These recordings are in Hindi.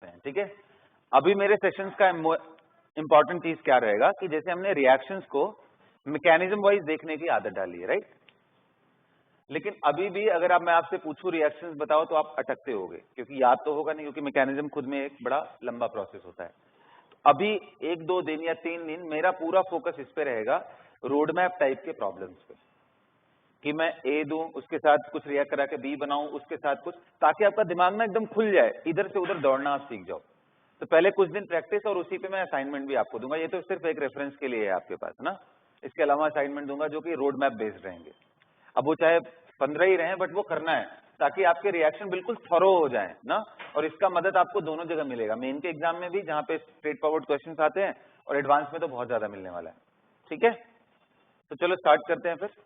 ठीक है। अभी मेरे सेशंस का इंपॉर्टेंट चीज क्या रहेगा कि जैसे हमने रिएक्शंस को मैकेनिज्म वाइज देखने की आदत डाली है, राइट। लेकिन अभी भी अगर मैं आपसे पूछूं रिएक्शंस बताओ तो आप अटकते होगे, क्योंकि याद तो होगा नहीं, क्योंकि मैकेनिज्म खुद में एक बड़ा लंबा प्रोसेस होता है। तो अभी 1-2 दिन या 3 दिन मेरा पूरा फोकस इस पे रहेगा, रोड मैप टाइप के प्रॉब्लम्स पे, कि मैं ए दूं, उसके साथ कुछ रिएक्ट करा के बी बनाऊं, उसके साथ कुछ, ताकि आपका दिमाग ना एकदम खुल जाए, इधर से उधर दौड़ना आप सीख जाओ। तो पहले कुछ दिन प्रैक्टिस, और उसी पे मैं असाइनमेंट भी आपको दूंगा। ये तो सिर्फ एक रेफरेंस के लिए है आपके पास ना। इसके अलावा असाइनमेंट दूंगा जो कि रोड मैप बेस्ड रहेंगे। अब वो चाहे 15 ही रहे, बट वो करना है ताकि आपके रिएक्शन बिल्कुल थरो हो जाए ना। और इसका मदद आपको दोनों जगह मिलेगा, मेन के एग्जाम में भी जहां पे स्ट्रेट फॉरवर्ड क्वेश्चन आते हैं, और एडवांस में तो बहुत ज्यादा मिलने वाला है। ठीक है, तो चलो स्टार्ट करते हैं फिर।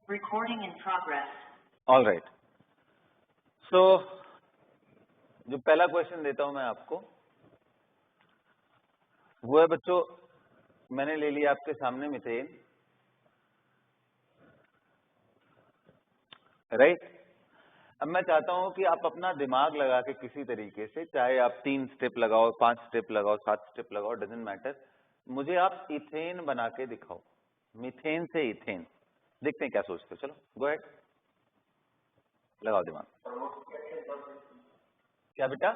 Recording in progress. All right. So जो पहला क्वेश्चन देता हूं मैं आपको, वो है बच्चों, मैंने ले लिया आपके सामने मीथेन, राइट। अब मैं चाहता हूं कि आप अपना दिमाग लगा के किसी तरीके से, चाहे आप 3 स्टेप लगाओ, 5 स्टेप लगाओ, 7 स्टेप लगाओ, डजेंट मैटर, मुझे आप इथेन बना के दिखाओ। मीथेन से इथेन, देखते हैं क्या सोचते हो। चलो गो अहेड, लगाओ दिमाग। क्या बेटा?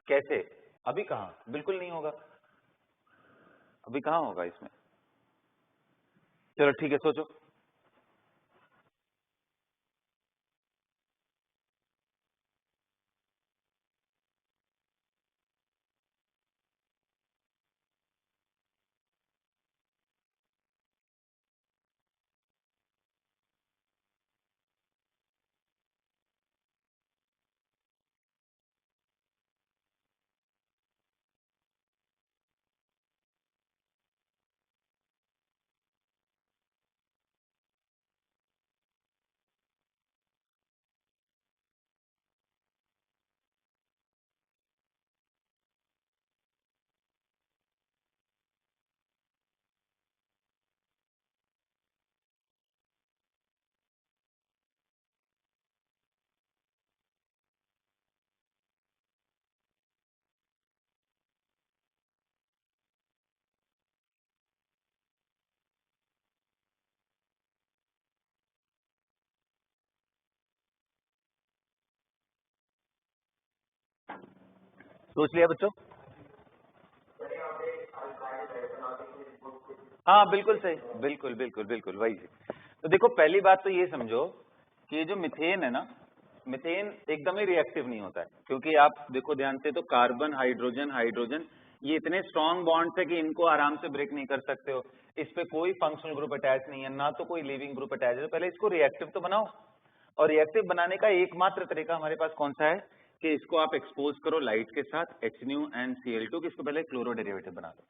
कैसे? अभी कहाँ, बिल्कुल नहीं होगा, अभी कहाँ होगा इसमें। चलो ठीक है, सोचो। सोच लिया बच्चों? हाँ बिल्कुल सही, बिल्कुल बिल्कुल बिल्कुल वही है। तो देखो, पहली बात तो ये समझो कि ये जो मीथेन है ना, मीथेन एकदम ही रिएक्टिव नहीं होता है, क्योंकि आप देखो ध्यान से, तो कार्बन हाइड्रोजन हाइड्रोजन, ये इतने स्ट्रॉन्ग बॉन्ड्स है कि इनको आराम से ब्रेक नहीं कर सकते हो। इस पे कोई फंक्शनल ग्रुप अटैच नहीं है, ना तो कोई लिविंग ग्रुप अटैच है। तो पहले इसको रिएक्टिव तो बनाओ, और रिएक्टिव बनाने का एकमात्र तरीका हमारे पास कौन सा है कि इसको आप एक्सपोज करो लाइट के साथ, HNuNCl2, कि इसको पहले क्लोरो डेरिवेटिव बना दो।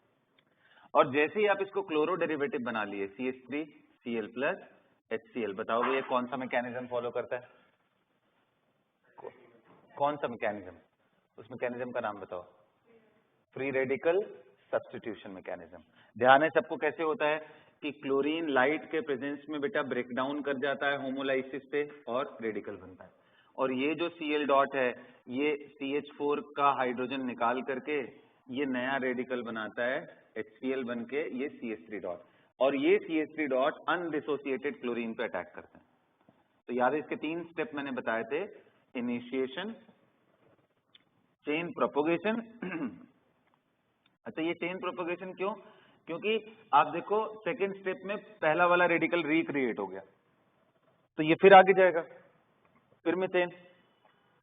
और जैसे ही आप इसको क्लोरो डेरिवेटिव बना लिए, CH3Cl+ HCl, बताओ भैया कौन सा मैकेनिज्म फॉलो करता है? कौन सा मैकेनिज्म? उस मैकेनिज्म का नाम बताओ। Free radical substitution mechanism. ध्यान है सबको कैसे होता है कि क्लोरीन लाइट के प्रेजेंस में बेटा ब्रेक डाउन कर जाता है होमोलाइसिस पे, और रेडिकल बनता है। और ये जो Cl डॉट है, ये CH4 का हाइड्रोजन निकाल करके ये नया रेडिकल बनाता है HCl बन के, ये CH3 डॉट, और ये CH3 डॉट अनडिसोसिएटेड क्लोरीन पे अटैक करते हैं। तो याद है इसके 3 स्टेप मैंने बताए थे, इनिशिएशन, चेन प्रोपोगेशन। अच्छा, ये चेन प्रोपोगेशन क्यों? क्योंकि आप देखो सेकेंड स्टेप में पहला वाला रेडिकल रिक्रिएट हो गया, तो ये फिर आगे जाएगा, फिर मीथेन,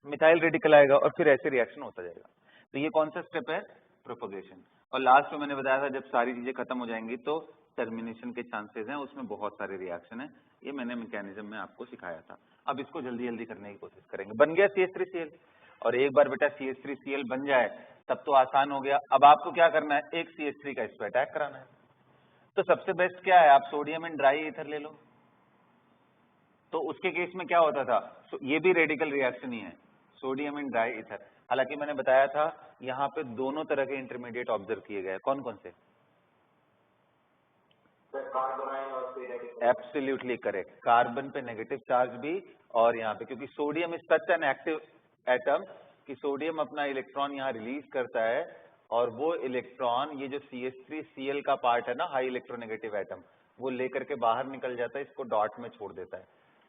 मिथाइल रेडिकल आएगा, और फिर ऐसे रिएक्शन होता जाएगा। तो ये कौन सा स्टेप है? प्रोपोगेशन। और लास्ट में मैंने बताया था जब सारी चीजें खत्म हो जाएंगी तो टर्मिनेशन के चांसेस हैं, उसमें बहुत सारे रिएक्शन है। ये मैंने मैकेनिज्म में आपको सिखाया था। अब इसको जल्दी जल्दी करने की कोशिश करेंगे। बन गया CH3Cl, और एक बार बेटा CH3Cl बन जाए तब तो आसान हो गया। अब आपको क्या करना है, एक CH3 का इस पर अटैक कराना है। तो सबसे बेस्ट क्या है, आप सोडियम एंड ड्राई ईथर ले लो। तो उसके केस में क्या होता था, ये भी रेडिकल रिएक्शन ही है, सोडियम एंड ड्राई ईथर। हालांकि मैंने बताया था यहाँ पे दोनों तरह के इंटरमीडिएट ऑब्जर्व किए गए। कौन कौन से? एब्सोल्युटली करेक्ट, कार्बन पे नेगेटिव चार्ज भी, और यहाँ पे क्योंकि sodium is such an active atom कि सोडियम अपना इलेक्ट्रॉन यहाँ रिलीज करता है, और वो इलेक्ट्रॉन ये जो CH3Cl का पार्ट है ना, हाई इलेक्ट्रोनेगेटिव एटम, वो लेकर के बाहर निकल जाता है, इसको डॉट में छोड़ देता है।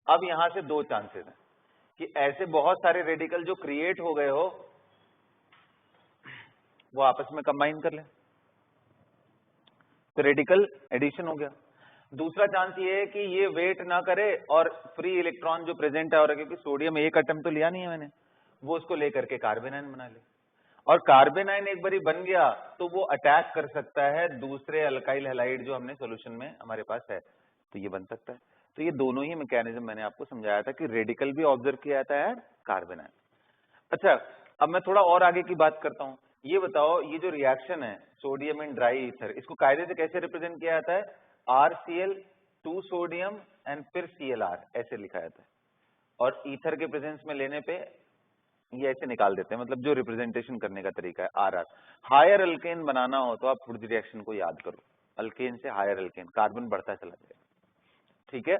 अब यहाँ से दो चांसेस हैं कि ऐसे बहुत सारे रेडिकल जो क्रिएट हो गए हो वो आपस में कंबाइन कर ले, तो रेडिकल एडिशन हो गया। दूसरा चांस ये है कि ये वेट ना करे और फ्री इलेक्ट्रॉन जो प्रेजेंट है, और क्योंकि सोडियम एक एटम तो लिया नहीं है मैंने, वो उसको लेकर के कार्बन आयन बना ले, और कार्बन आयन एक बारी बन गया तो वो अटैक कर सकता है दूसरे अल्काइल हैलाइड जो हमने सॉल्यूशन में हमारे पास है, तो ये बन सकता है। तो ये दोनों ही मैकेनिज्म मैंने आपको समझाया था कि रेडिकल भी ऑब्जर्व किया जाता है कार्बन आयन। अच्छा, अब मैं थोड़ा और आगे की बात करता हूं। ये बताओ, ये जो रिएक्शन है सोडियम एंड ड्राई ईथर, इसको कायदे से कैसे रिप्रेजेंट किया जाता है? RCl 2 सोडियम एंड फिर ClR ऐसे लिखा जाता है, और ईथर के प्रेजेंस में लेने पे ये ऐसे निकाल देते हैं, मतलब जो रिप्रेजेंटेशन करने का तरीका है RR। हायर अल्केन बनाना हो तो आप फ्रुट रिएक्शन को याद करो, अल्केन से हायर अल्केन, कार्बन बढ़ता चला जाएगा, ठीक है,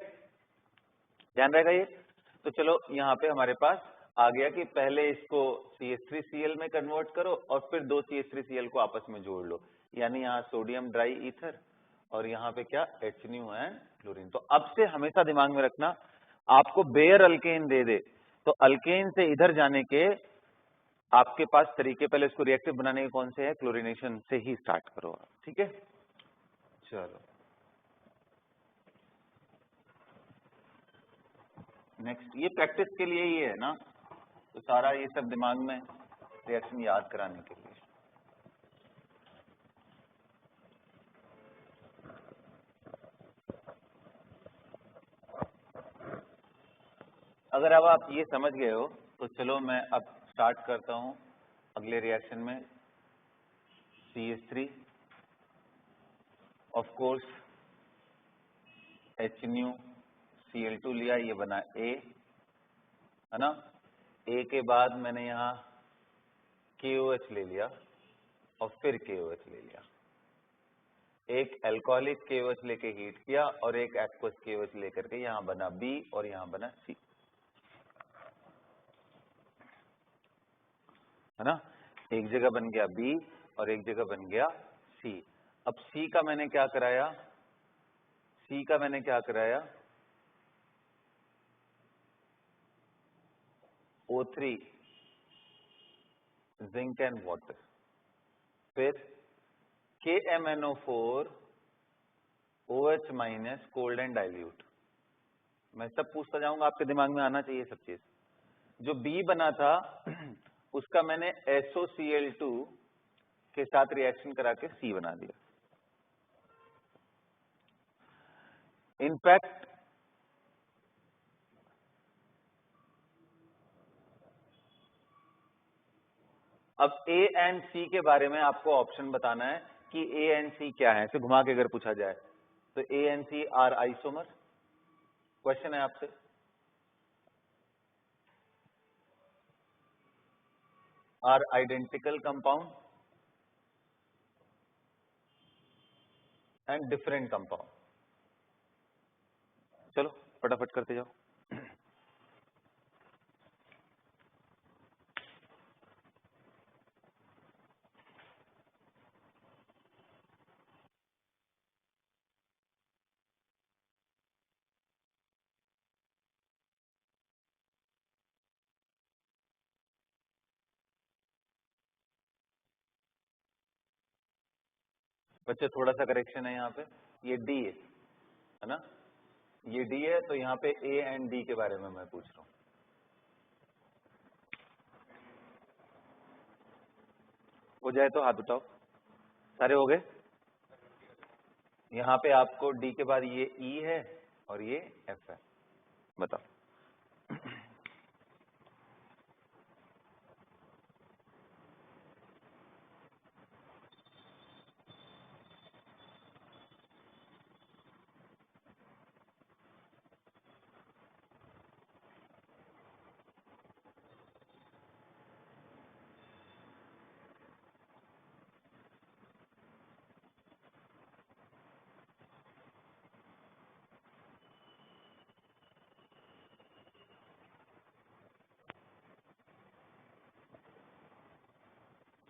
ध्यान रहेगा ये। तो चलो यहाँ पे हमारे पास आ गया कि पहले इसको CH3Cl में कन्वर्ट करो और फिर दो CH3Cl को आपस में जोड़ लो, यानी यहाँ सोडियम ड्राई ईथर और यहाँ पे क्या HNu एंड क्लोरीन। तो अब से हमेशा दिमाग में रखना, आपको बेयर अल्केन दे दे तो अल्केन से इधर जाने के आपके पास तरीके पहले इसको रिएक्टिव बनाने के कौन से है? क्लोरीनेशन से ही स्टार्ट करो, ठीक है। चलो नेक्स्ट, ये प्रैक्टिस के लिए ही है ना, तो सारा ये सब दिमाग में रिएक्शन याद कराने के लिए। अगर अब आप ये समझ गए हो तो चलो मैं अब स्टार्ट करता हूं अगले रिएक्शन में। CH3 of course HNu Cl2 लिया, ये बना A, है ना। A के बाद मैंने यहाँ KOH ले लिया और फिर KOH ले लिया, एक अल्कोहलिक KOH लेके हीट किया और एक एक्वस KOH लेकर के यहाँ बना B और यहाँ बना C, है ना। एक जगह बन गया B और एक जगह बन गया C। अब C का मैंने क्या कराया? C का मैंने क्या कराया? O3 जिंक एंड वाटर, फिर KMnO4 OH minus cold and dilute. मैं सब पूछता जाऊंगा, आपके दिमाग में आना चाहिए सब चीज। जो B बना था उसका मैंने SOCl2 के साथ रिएक्शन करा के C बना दिया। इनफैक्ट अब A एंड C के बारे में आपको ऑप्शन बताना है कि A एंड C क्या है, इसे घुमा के अगर पूछा जाए तो A and C are isomer. Question है आपसे, are identical compound and different compound. चलो फटाफट करते जाओ। बच्चे थोड़ा सा करेक्शन है यहाँ पे, ये D है ना, ये D है, तो यहाँ पे A एंड D के बारे में मैं पूछ रहा हूँ। हो जाए तो हाथ उठाओ। सारे हो गए? यहाँ पे आपको D के बाद ये E है और ये F है, बताओ।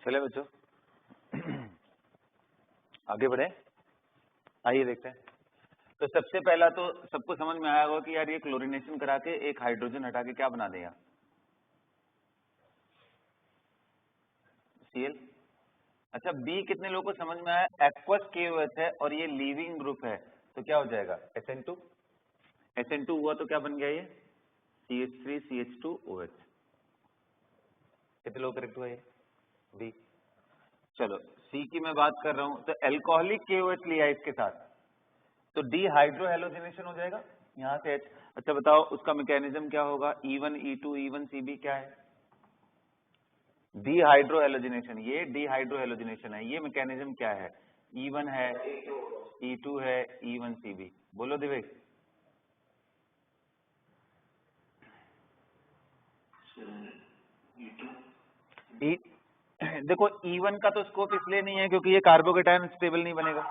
चले बच्चों आगे बढ़े, आइए देखते हैं। तो सबसे पहला तो सबको समझ में आया होगा कि यार ये क्लोरीनेशन करा के एक हाइड्रोजन हटा के क्या बना देगा, Cl। अच्छा बी कितने लोगों को समझ में आया, एक्वस KOH है और ये लीविंग ग्रुप है तो क्या हो जाएगा SN2। SN2 हुआ तो क्या बन गया ये CH3CH2OH। कितने लोग करेक्ट हुआ ये बी। चलो सी की मैं बात कर रहा हूं तो एल्कोहलिक KOH लिया इसके साथ तो डी हाइड्रो हेलोजिनेशन हो जाएगा यहां से H। अच्छा बताओ उसका मैकेनिज्म क्या होगा, E1 E2 E1 CB क्या है, डी हाइड्रो हेलोजिनेशन, ये डी हाइड्रो हेलोजिनेशन है, ये मैकेनिज्म क्या है, E1 है E2 है E1 CB। बोलो दिवेक। देखो E1 का तो स्कोप इसलिए नहीं है क्योंकि ये कार्बोकेटायन स्टेबल नहीं बनेगा।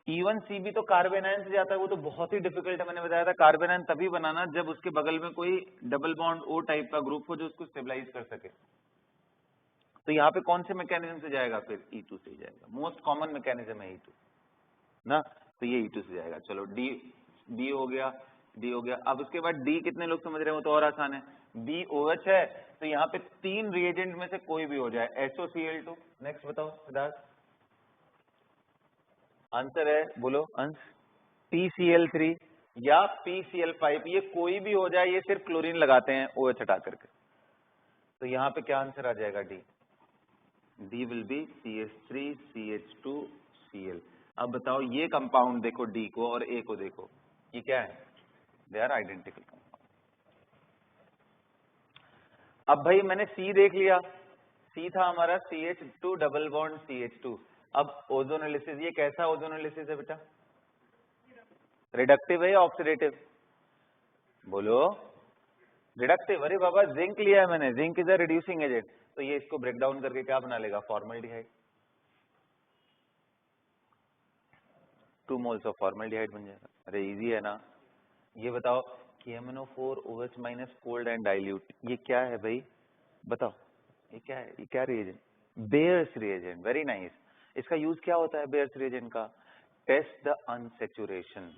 E1 CB तो कार्बेनाइन से जाता है, वो तो बहुत ही डिफिकल्ट है। मैंने बताया था कार्बेनाइन तभी बनाना जब उसके बगल में कोई डबल बॉन्ड O टाइप का ग्रुप हो जो उसको स्टेबलाइज कर सके। तो यहाँ पे कौन से मैकेनिज्म से जाएगा, फिर E2 से जाएगा, मोस्ट कॉमन मैकेनिज्म है E2 ना, तो ये E2 से जाएगा। चलो डी हो गया, डी हो गया। अब उसके बाद डी कितने लोग समझ रहे हो, तो और आसान है, BOH है तो यहाँ पे 3 रिएजेंट में से कोई भी हो जाए, SOCl2। नेक्स्ट बताओ सिद्धार्थ, आंसर है बोलो अंश, PCl3 या PCl5, ये कोई भी हो जाए, ये सिर्फ क्लोरीन लगाते हैं OH हटा करके। तो यहाँ पे क्या आंसर आ जाएगा, डी विल बी CH3CH2Cl। अब बताओ ये कंपाउंड देखो, डी को और ए को देखो, ये क्या है, दे आर आइडेंटिकल कंपाउंड। अब भाई मैंने सी देख लिया, सी था हमारा CH2 डबल बॉन्ड CH2। अब ओजोनोलिसिस, ये कैसा ओजोनोलिसिस है बेटा, रिडक्टिव है या ऑक्सीडेटिव, बोलो रिडक्टिव। अरे बाबा जिंक लिया है मैंने, zinc is a reducing agent, तो ये इसको ब्रेक डाउन करके क्या बना लेगा, फॉर्मल्डिहाइड, 2 मोल्स ऑफ फॉर्मल्डिहाइड बन जाएगा। अरे इजी है ना। ये बताओ KMnO4OH minus cold and dilute, ये क्या है भाई बताओ, ये क्या है, ये क्या reagent, Baeyer's reagent, very nice. इसका यूज क्या होता है बेयर्स रिएजेंट का, test the unsaturation,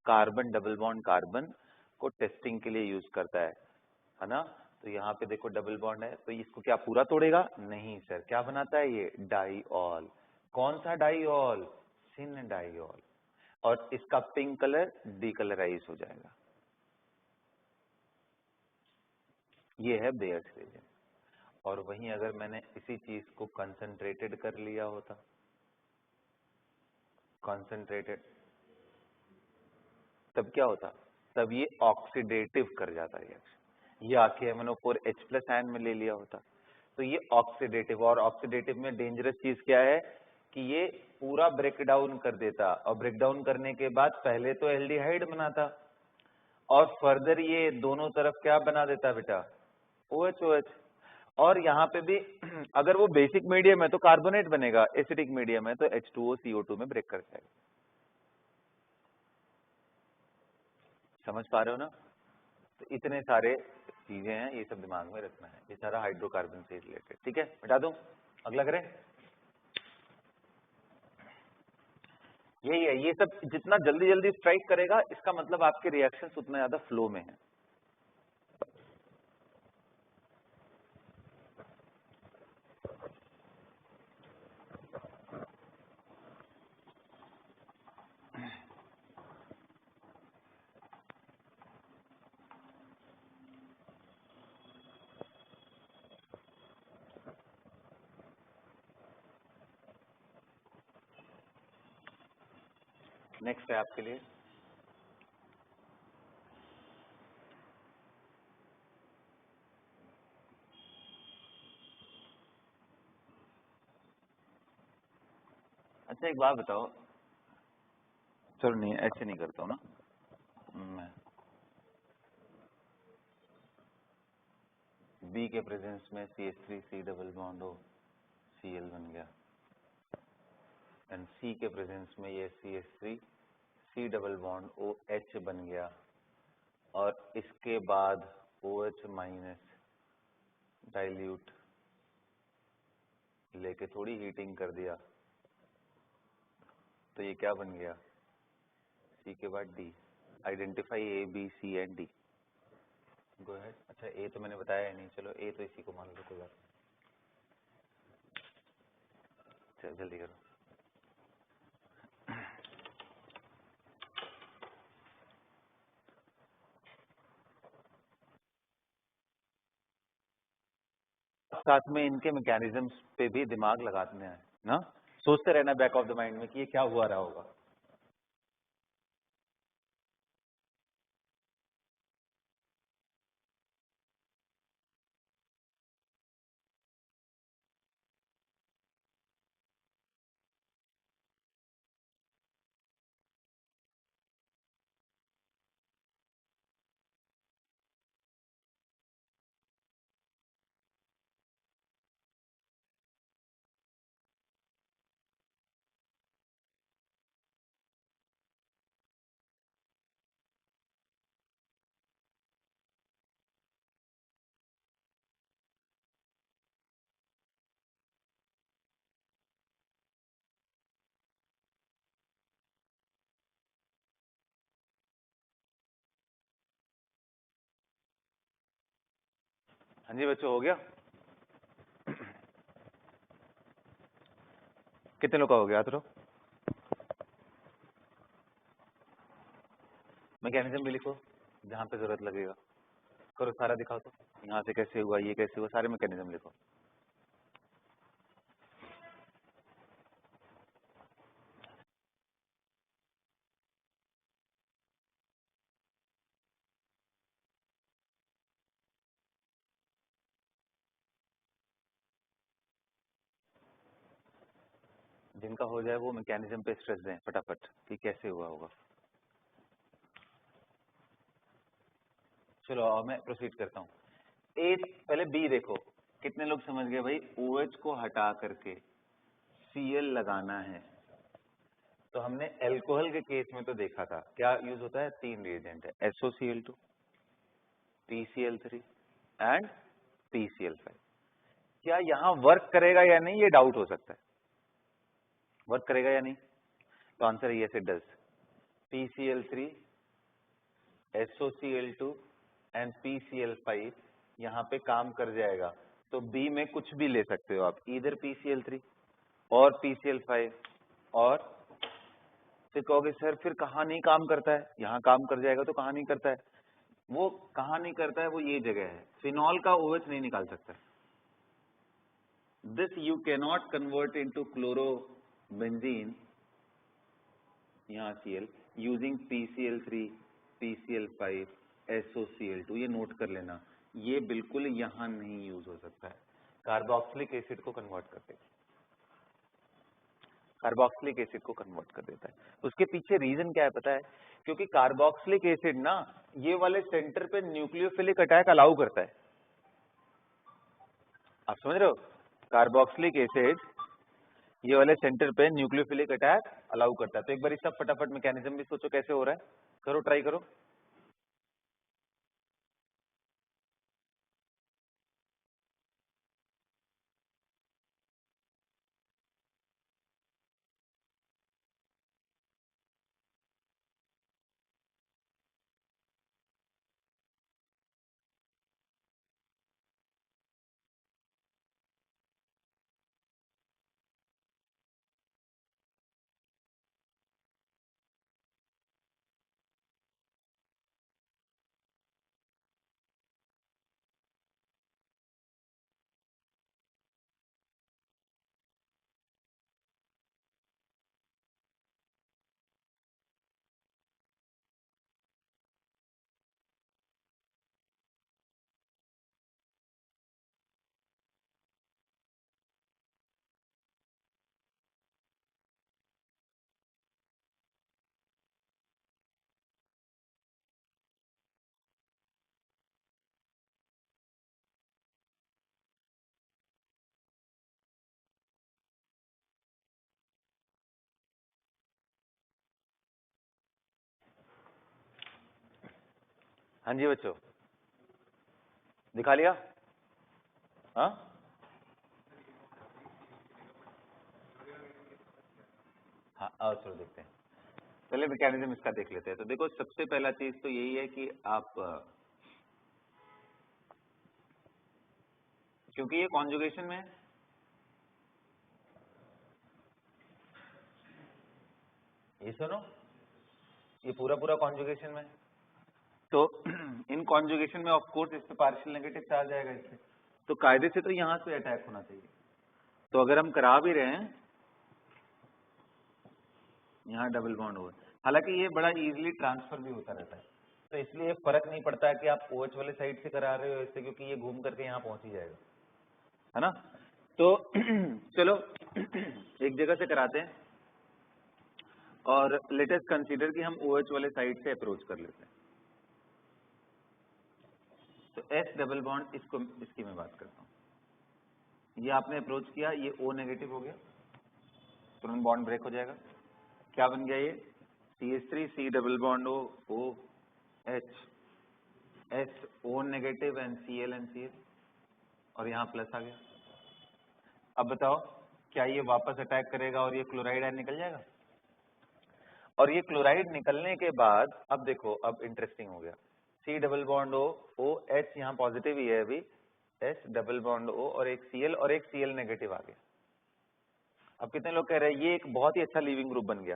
carbon double bond carbon को टेस्टिंग के लिए यूज करता है ना। तो यहाँ पे देखो डबल बॉन्ड है तो इसको क्या पूरा तोड़ेगा, नहीं सर, क्या बनाता है ये, डाइऑल। कौन सा डाइऑल, सिन डाइऑल, और इसका पिंक कलर डीकलराइज हो जाएगा। ये है बेयर्स रिएजेंट। और वहीं अगर मैंने इसी चीज को कंसंट्रेटेड कर लिया होता, कंसंट्रेटेड, तब क्या होता, तब ये ऑक्सीडेटिव कर जाता है, ये आके KMnO4H+ आयन में ले लिया होता, तो ये ऑक्सीडेटिव। और ऑक्सीडेटिव में डेंजरस चीज क्या है कि ये पूरा ब्रेक डाउन कर देता, और ब्रेक डाउन करने के बाद पहले तो एल्डिहाइड बनाता और फर्दर ये दोनों तरफ क्या बना देता बेटा, OH। और यहाँ पे भी अगर वो बेसिक मीडियम है तो कार्बोनेट बनेगा, एसिडिक मीडियम है तो H2O CO2 में ब्रेक कर जाएगा। समझ पा रहे हो ना। तो इतने सारे चीजें हैं, ये सब दिमाग में रखना है, ये सारा हाइड्रोकार्बन से रिलेटेड। ठीक है, बता दूं, अगला करें। यही है, ये सब जितना जल्दी जल्दी स्ट्राइक करेगा इसका मतलब आपके रिएक्शंस उतना ज्यादा फ्लो में है। नेक्स्ट है आपके लिए अच्छा एक बात बताओ, चलो नहीं ऐसे नहीं करता हूँ ना मैं, बी के प्रेजेंस में CH3C डबल बॉन्ड हो, Cl बन गया, एंड सी के प्रेजेंस में ये CH3C डबल बॉन्ड OH बन गया, और इसके बाद OH माइनस डाइल्यूट लेके थोड़ी हीटिंग कर दिया तो ये क्या बन गया, सी के बाद D. Identify A B C and D. Go ahead. अच्छा ए तो मैंने बताया ही नहीं, चलो ए तो इसी को मान लो कोई बात। चलो जल्दी करो। साथ में इनके मैकेनिज्म्स पे भी दिमाग लगाते हैं ना, सोचते रहना बैक ऑफ द माइंड में कि ये क्या हुआ रहा होगा। हाँ जी बच्चों, हो गया? कितने लोग का हो गया? तो मैकेनिज्म भी लिखो जहाँ पे जरूरत लगेगा। करो सारा दिखाओ तो, यहाँ से कैसे हुआ, ये कैसे हुआ, सारे मैकेनिज्म लिखो। जिनका हो जाए वो मैकेनिज्म पे स्ट्रेस दें फटाफट कि कैसे हुआ होगा। चलो अब मैं प्रोसीड करता हूँ। ए पहले बी देखो, कितने लोग समझ गए भाई? OH को हटा करके Cl लगाना है। तो हमने अल्कोहल के केस में तो देखा था क्या यूज होता है, 3 रिएजेंट है, SOCl2, PCl3 एंड PCl5। क्या यहाँ वर्क करेगा या नहीं, ये डाउट हो सकता है। वर्क करेगा या नहीं? तो आंसर है yes it does. PCl3, SOCl2 and PCl5 यहाँ पे काम कर जाएगा। तो बी में कुछ भी ले सकते हो आप, इधर PCl3 और PCl5, और फिर कहोगे सर फिर कहाँ नहीं काम करता है? यहाँ काम कर जाएगा तो कहाँ नहीं करता है? वो कहाँ नहीं करता है, वो ये जगह है, फिनॉल का OH नहीं निकाल सकता। This you cannot convert into chlorobenzene, यहाँ Cl, using PCl3, PCl5, SOCl2। ये नोट कर लेना, ये बिल्कुल यहाँ नहीं यूज हो सकता है। कार्बोक्सिलिक एसिड को कन्वर्ट करते, कार्बोक्सिलिक एसिड को कन्वर्ट कर देता है। उसके पीछे रीजन क्या है पता है? क्योंकि कार्बोक्सिलिक एसिड ना ये वाले सेंटर पे न्यूक्लियोफिलिक अटैक अलाउ करता है। आप समझ रहे हो? कार्बोक्सिलिक एसिड ये वाले सेंटर पे न्यूक्लियोफिलिक अटैक अलाउ करता है। तो एक बार सब फटाफट मैकेनिज्म भी सोचो कैसे हो रहा है, करो ट्राई करो। हाँ जी बच्चों, दिखा लिया? हाँ हाँ, और चलो देखते हैं, पहले मैकेनिज्म इसका देख लेते हैं। तो देखो सबसे पहला चीज तो यही है कि आप क्योंकि ये कॉन्जुगेशन में है, ये सुनो, ये पूरा पूरा कॉन्जुगेशन में है, तो इन कॉन्जुगेशन में ऑफ कोर्स इस पे पार्शियल नेगेटिव चार्ज आएगा इससे, तो कायदे से तो यहां से अटैक होना चाहिए। तो अगर हम करा भी रहे हैं, यहाँ डबल बॉन्ड हुआ, हालांकि ये बड़ा इजीली ट्रांसफर भी होता रहता है, तो इसलिए फर्क नहीं पड़ता है कि आप OH वाले साइड से करा रहे हो इससे, क्योंकि ये घूम करके यहाँ पहुंच ही जाएगा, है ना। तो चलो एक जगह से कराते हैं और लेटेस्ट कंसीडर कि हम OH वाले साइड से अप्रोच कर लेते हैं। तो S डबल बॉन्ड, इसको इसकी मैं बात करता हूँ, ये आपने अप्रोच किया, ये O नेगेटिव हो गया, तुरंत बॉन्ड ब्रेक हो जाएगा, क्या बन गया ये CH3 C double bond O OH S O negative NCl NCl, और यहाँ प्लस आ गया। अब बताओ क्या ये वापस अटैक करेगा और ये क्लोराइड आयन निकल जाएगा? और ये क्लोराइड निकलने के बाद अब देखो, अब इंटरेस्टिंग हो गया, C double bond O OH यहाँ पॉजिटिव ही है अभी, S डबल बॉन्ड O और एक Cl और एक Cl नेगेटिव आ गया। अब कितने लोग कह रहे हैं ये एक बहुत ही अच्छा लीविंग ग्रुप बन गया।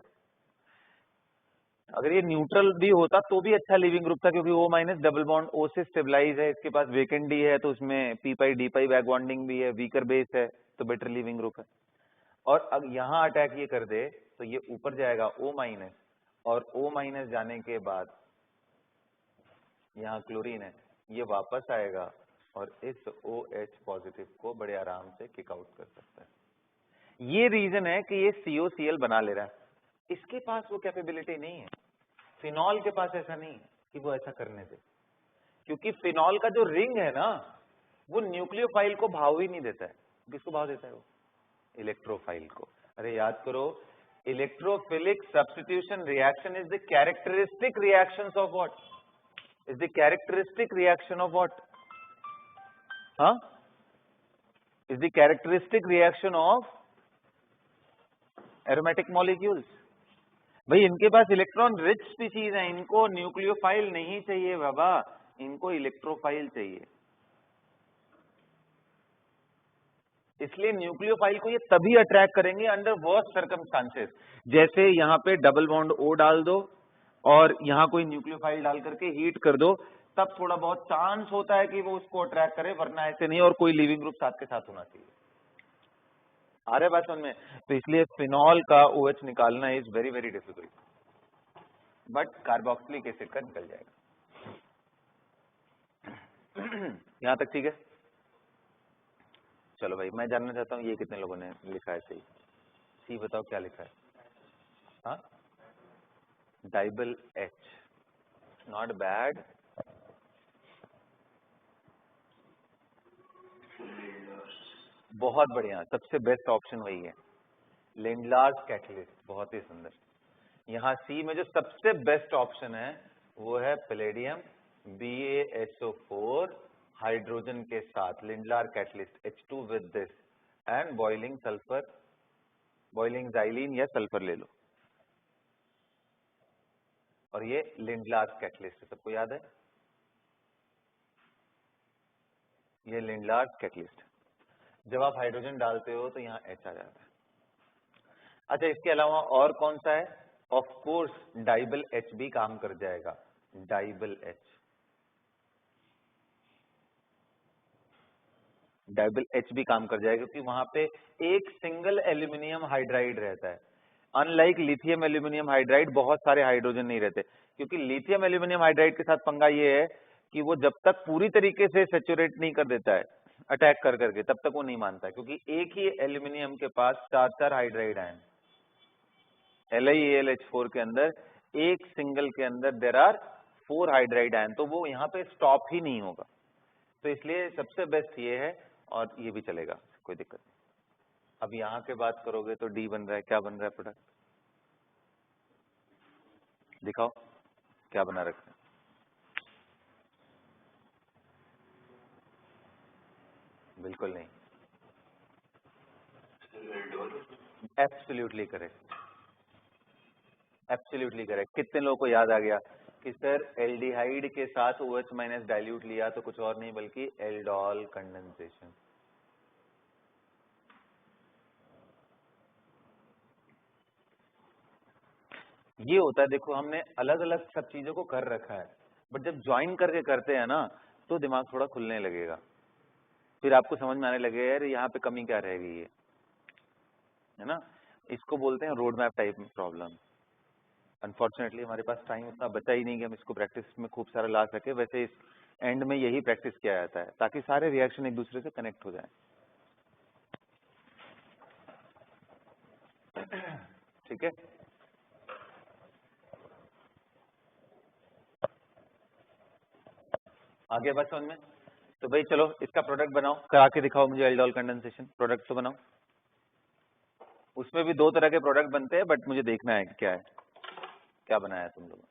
अगर ये न्यूट्रल भी होता तो भी अच्छा लीविंग ग्रुप था, क्योंकि O minus double bond O से स्टेबलाइज है, इसके पास वेकेंट डी है, तो उसमें P पाई D पाई बैक बॉन्डिंग भी है, वीकर बेस है, तो बेटर लीविंग ग्रुप है। और अब यहाँ अटैक ये कर दे तो ये ऊपर जाएगा O माइनस, और O माइनस जाने के बाद यहाँ क्लोरीन है, ये वापस आएगा और इस OH पॉजिटिव को बड़े आराम से किक आउट कर सकता है। ये रीजन है कि ये COCl बना ले रहा है, इसके पास वो कैपेबिलिटी नहीं है। फिनॉल के पास ऐसा नहीं है कि वो ऐसा करने दे, क्योंकि फिनॉल का जो रिंग है ना, वो न्यूक्लियोफाइल को भाव ही नहीं देता है। किसको भाव देता है वो? इलेक्ट्रोफाइल को। अरे याद करो, electrophilic substitution reaction is the characteristic reactions of what? Is the characteristic reaction of what? हाँ, is the characteristic reaction of aromatic molecules. भाई इनके पास इलेक्ट्रॉन रिच स्पीशीज है, इनको न्यूक्लियोफाइल नहीं चाहिए बाबा, इनको इलेक्ट्रोफाइल चाहिए। इसलिए न्यूक्लियोफाइल को ये तभी अट्रैक्ट करेंगे अंडर वर्स्ट सर्कमस्टांसेस, जैसे यहाँ पे डबल बॉन्ड O डाल दो और यहाँ कोई न्यूक्लियोफाइल डाल करके हीट कर दो, तब थोड़ा बहुत चांस होता है कि वो उसको अट्रैक्ट करे, वरना ऐसे नहीं। और कोई लिविंग ग्रुप साथ के साथ होना चाहिए। आ रहे बात समझ में? तो इसलिए फिनॉल का OH निकालना is very very difficult, but carboxylic acid का निकल जाएगा। यहां तक ठीक है? चलो भाई, मैं जानना चाहता हूँ ये कितने लोगों ने लिखा है सही? सी बताओ क्या लिखा है? हाँ, डाइबल H, नॉट बैड। बहुत बढ़िया, सबसे बेस्ट ऑप्शन वही है, लिंडलार्स कैटलिस्ट, बहुत ही सुंदर। यहाँ सी में जो सबसे बेस्ट ऑप्शन है वो है पैलेडियम BaSO4 हाइड्रोजन के साथ, Lindlar catalyst H2 with this and boiling sulphur, boiling xylene या सल्फर ले लो, और ये लिंडलार्स कैटलिस्ट है, सबको याद है? ये लिंडलार्स कैटलिस्ट। जब आप हाइड्रोजन डालते हो तो यहाँ H आ जाता है। अच्छा, इसके अलावा और कौन सा है? ऑफ कोर्स डाइबल H भी काम कर जाएगा, डाइबल H, डाइबल H भी काम कर जाएगा, क्योंकि वहां पे एक सिंगल एल्यूमिनियम हाइड्राइड रहता है। अनलाइक लिथियम एल्यूमिनियम हाइड्राइड बहुत सारे हाइड्रोजन नहीं रहते, क्योंकि लिथियम एल्यूमिनियम हाइड्राइड के साथ पंगा ये है कि वो जब तक पूरी तरीके से सेचुरेट नहीं कर देता है अटैक कर करके, तब तक वो नहीं मानता है, क्योंकि एक ही एल्यूमिनियम के पास 4 हाइड्राइड आयन, LiAlH4 के अंदर एक सिंगल के अंदर देर आर 4 हाइड्राइड आयन, तो वो यहाँ पे स्टॉप ही नहीं होगा। तो इसलिए सबसे बेस्ट ये है, और ये भी चलेगा, कोई दिक्कत नहीं। अब यहाँ के बात करोगे तो D बन रहा है, क्या बन रहा है प्रोडक्ट? दिखाओ क्या बना रखा है। बिल्कुल नहीं। Absolutely correct, absolutely correct. कितने लोगों को याद आ गया कि सर एल्डिहाइड के साथ OH माइनस डाइल्यूट लिया तो कुछ और नहीं बल्कि एल्डोल कंडेंसेशन। ये होता है, देखो हमने अलग अलग सब चीजों को कर रखा है, बट जब ज्वाइन करके करते हैं ना तो दिमाग थोड़ा खुलने लगेगा, फिर आपको समझ में आने लगेगा यार यहाँ पे कमी क्या रह गई है ना। इसको बोलते हैं road map type problem. Unfortunately हमारे पास टाइम उतना बचा ही नहीं कि हम इसको प्रैक्टिस में खूब सारा ला सके। वैसे इस एंड में यही प्रैक्टिस किया जाता है ताकि सारे रिएक्शन एक दूसरे से कनेक्ट हो जाए। ठीक है, आगे बात समझ में। तो भाई चलो इसका प्रोडक्ट बनाओ, करा के दिखाओ मुझे एल्डोल कंडेंसेशन। प्रोडक्ट तो बनाओ, उसमें भी दो तरह के प्रोडक्ट बनते हैं, बट मुझे देखना है कि क्या है, क्या बनाया है तुम लोगों ने।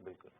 बिल्कुल,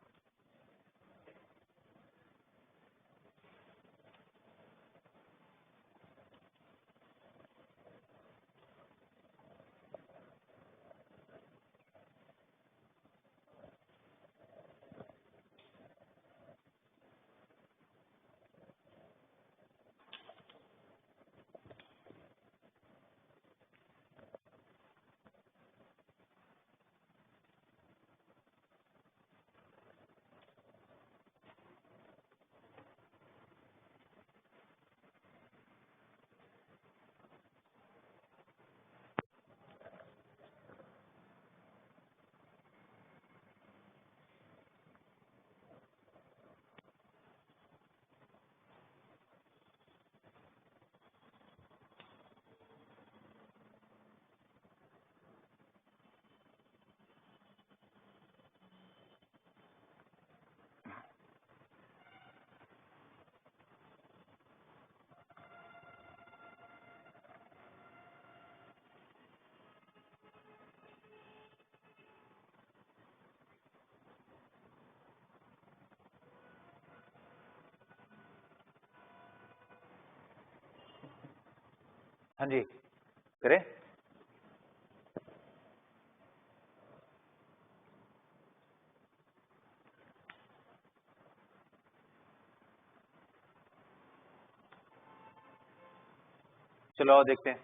हाँ जी करे। चलो आओ देखते हैं,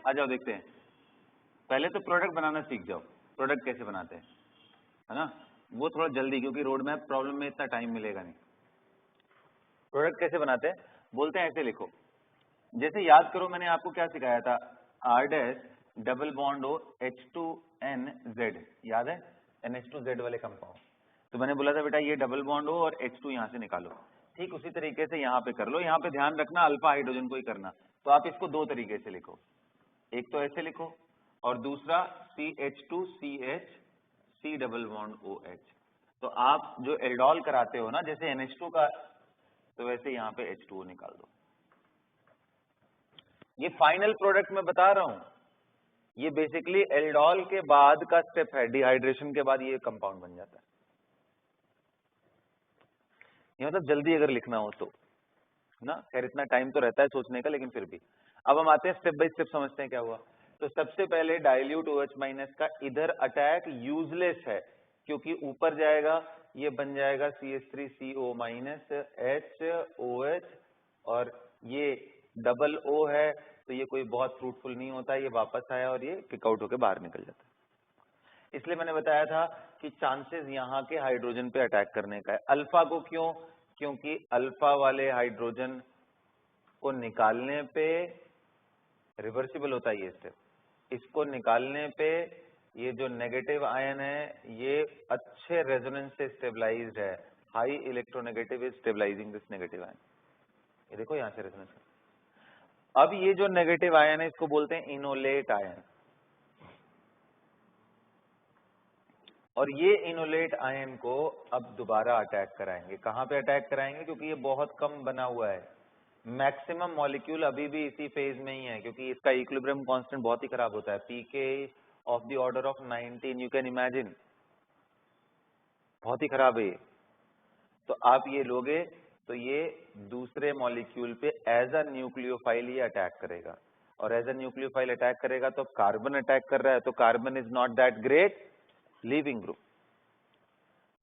आ जाओ देखते हैं। पहले तो प्रोडक्ट बनाना सीख जाओ, प्रोडक्ट कैसे बनाते हैं, है ना। वो थोड़ा जल्दी, क्योंकि रोड मैप प्रॉब्लम में इतना टाइम मिलेगा नहीं। प्रोडक्ट कैसे बनाते हैं, बोलते हैं ऐसे लिखो। जैसे याद करो मैंने आपको क्या सिखाया था, R dash double bond O H2NZ, याद है, NH2Z वाले कंपाउंड। तो मैंने बोला था बेटा ये डबल बॉन्ड हो और H2 यहाँ से निकालो। ठीक उसी तरीके से यहाँ पे कर लो। यहाँ पे ध्यान रखना अल्फा हाइड्रोजन को ही करना। तो आप इसको दो तरीके से लिखो, एक तो ऐसे लिखो और दूसरा CH2CH C double bond OH। तो आप जो एल्डोल कराते हो ना, जैसे NH2 का, तो वैसे यहाँ पे H2O निकाल दो। ये फाइनल प्रोडक्ट मैं बता रहा हूं, ये बेसिकली एल्डोल के बाद का स्टेप है, डिहाइड्रेशन के बाद ये कंपाउंड बन जाता है। ये मतलब जल्दी अगर लिखना हो तो ना, खैर इतना टाइम तो रहता है सोचने का, लेकिन फिर भी। अब हम आते हैं स्टेप बाय स्टेप, समझते हैं क्या हुआ। तो सबसे पहले डाइल्यूट OH माइनस का इधर अटैक यूजलेस है, क्योंकि ऊपर जाएगा ये बन जाएगा CH3CO माइनस HOH, और ये डबल O है तो ये कोई बहुत फ्रूटफुल नहीं होता, ये वापस आया और ये किकआउट होकर बाहर निकल जाता है। इसलिए मैंने बताया था कि चांसेस यहाँ के हाइड्रोजन पे अटैक करने का है। अल्फा को क्यों, क्योंकि अल्फा वाले हाइड्रोजन को निकालने पे रिवर्सिबल होता है ये स्टेप। इसको निकालने पे ये जो नेगेटिव आयन है ये अच्छे रेजोनेंस से स्टेबलाइज्ड है। High electronegative is stabilizing this negative ion. ये देखो यहाँ से रेजोनेंस। अब ये जो नेगेटिव आयन है इसको बोलते हैं इनोलेट आयन, और ये इनोलेट आयन को अब दोबारा अटैक कराएंगे। कहां पे अटैक कराएंगे, क्योंकि ये बहुत कम बना हुआ है, मैक्सिमम मॉलिक्यूल अभी भी इसी फेज में ही है, क्योंकि इसका इक्विलिब्रियम कांस्टेंट बहुत ही खराब होता है, PK of the order of 19, you can imagine, बहुत ही खराब है ये। तो आप ये लोगे तो ये दूसरे मॉलिक्यूल पे एज अ न्यूक्लियोफाइल ये अटैक करेगा, और एज अ न्यूक्लियोफाइल अटैक करेगा तो कार्बन अटैक कर रहा है, तो carbon is not that great leaving group.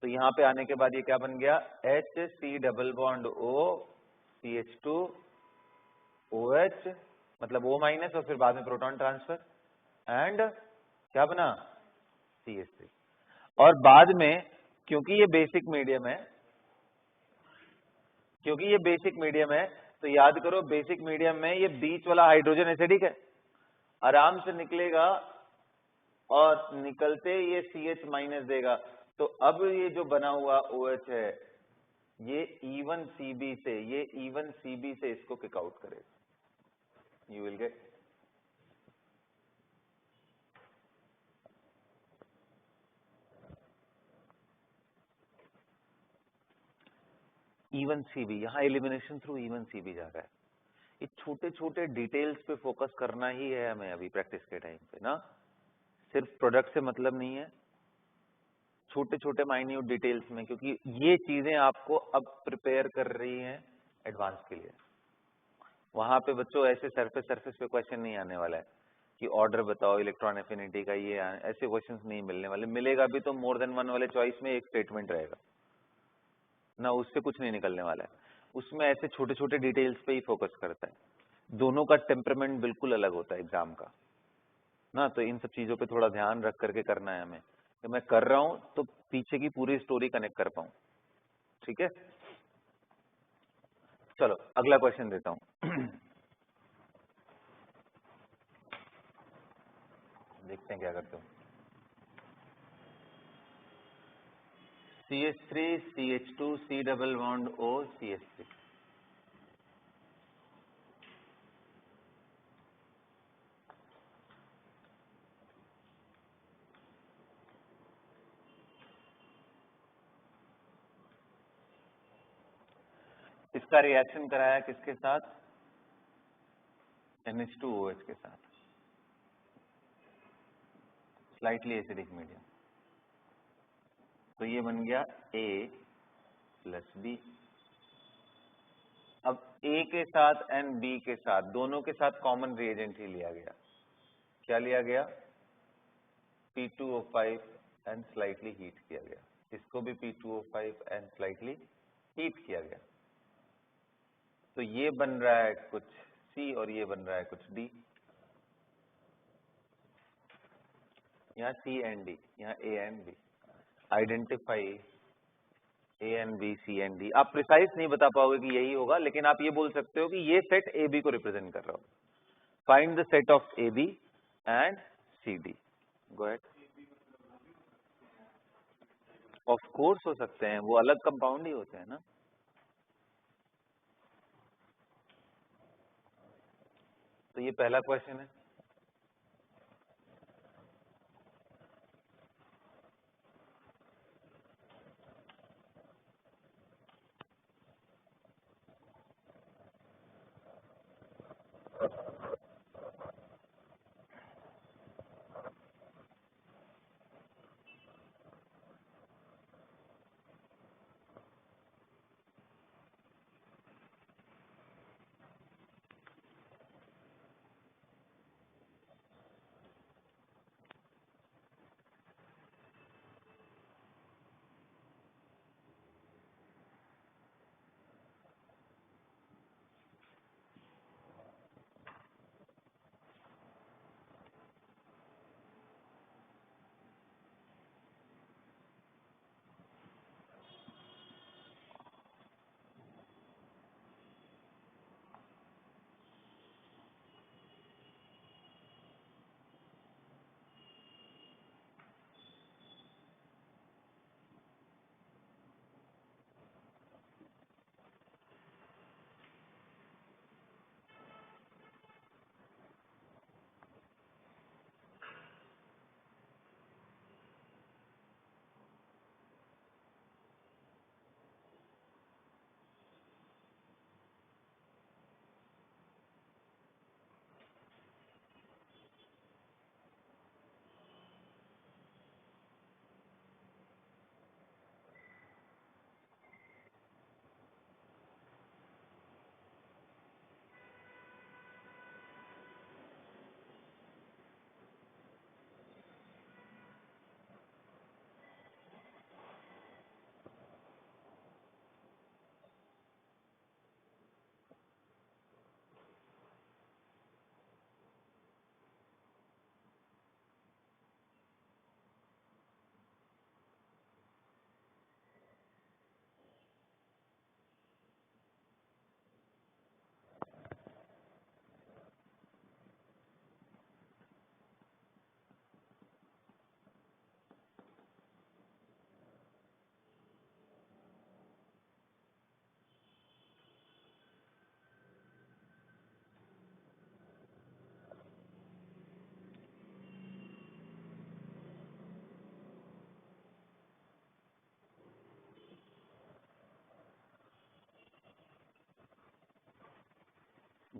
तो यहाँ पे आने के बाद ये क्या बन गया, HC double bond O CH2 OH, मतलब O माइनस और फिर बाद में प्रोटॉन ट्रांसफर, एंड क्या बना CH3। और बाद में क्योंकि ये बेसिक मीडियम है, तो याद करो बेसिक मीडियम में ये बीच वाला हाइड्रोजन एसिडिक है, आराम से निकलेगा और निकलते ये CH माइनस देगा। तो अब ये जो बना हुआ OH है ये E1CB से इसको किक आउट करेगा। यू विल गेट E1CB, यहाँ एलिमिनेशन थ्रू E1CB जा रहा है। ये छोटे छोटे डिटेल्स पे फोकस करना ही है हमें अभी प्रैक्टिस के टाइम पे ना, सिर्फ प्रोडक्ट से मतलब नहीं है, छोटे छोटे माइन्यूट डिटेल्स में, क्योंकि ये चीजें आपको अब प्रिपेयर कर रही हैं एडवांस के लिए। वहां पे बच्चों ऐसे सरफेस पे क्वेश्चन नहीं आने वाला है कि ऑर्डर बताओ इलेक्ट्रॉन एफिनिटी का, ये ऐसे क्वेश्चंस नहीं मिलने वाले। मिलेगा भी तो मोर देन वन वाले चॉइस में एक स्टेटमेंट रहेगा ना, उससे कुछ नहीं निकलने वाला है। उसमें ऐसे छोटे छोटे डिटेल्स पे ही फोकस करता है। दोनों का टेम्परामेंट बिल्कुल अलग होता है एग्जाम का ना, तो इन सब चीजों पे थोड़ा ध्यान रख करके करना है हमें, कि मैं कर रहा हूं तो पीछे की पूरी स्टोरी कनेक्ट कर पाऊं। ठीक है, चलो अगला क्वेश्चन देता हूं। देखते हैं क्या करते हो। CH3 CH2 C double bond O CH3, इसका रिएक्शन कराया किसके साथ, NH2OH के साथ, स्लाइटली एसिडिक मीडियम। तो ये बन गया A प्लस B। अब A के साथ एंड B के साथ, दोनों के साथ कॉमन रिएजेंट ही लिया गया। क्या लिया गया, P2O5 एंड स्लाइटली हीट किया गया। इसको भी P2O5 एंड स्लाइटली हीट किया गया। तो ये बन रहा है कुछ C और ये बन रहा है कुछ D। यहाँ C एंड D, यहाँ A and B। Identify A and B, C and D। आप प्रिसाइज नहीं बता पाओगे कि यही होगा, लेकिन आप ये बोल सकते हो कि ये सेट AB को रिप्रेजेंट कर रहा हो। Find the set of AB and CD। Go ahead. Of course हो सकते हैं, वो अलग कंपाउंड ही होते हैं ना। तो ये पहला क्वेश्चन है।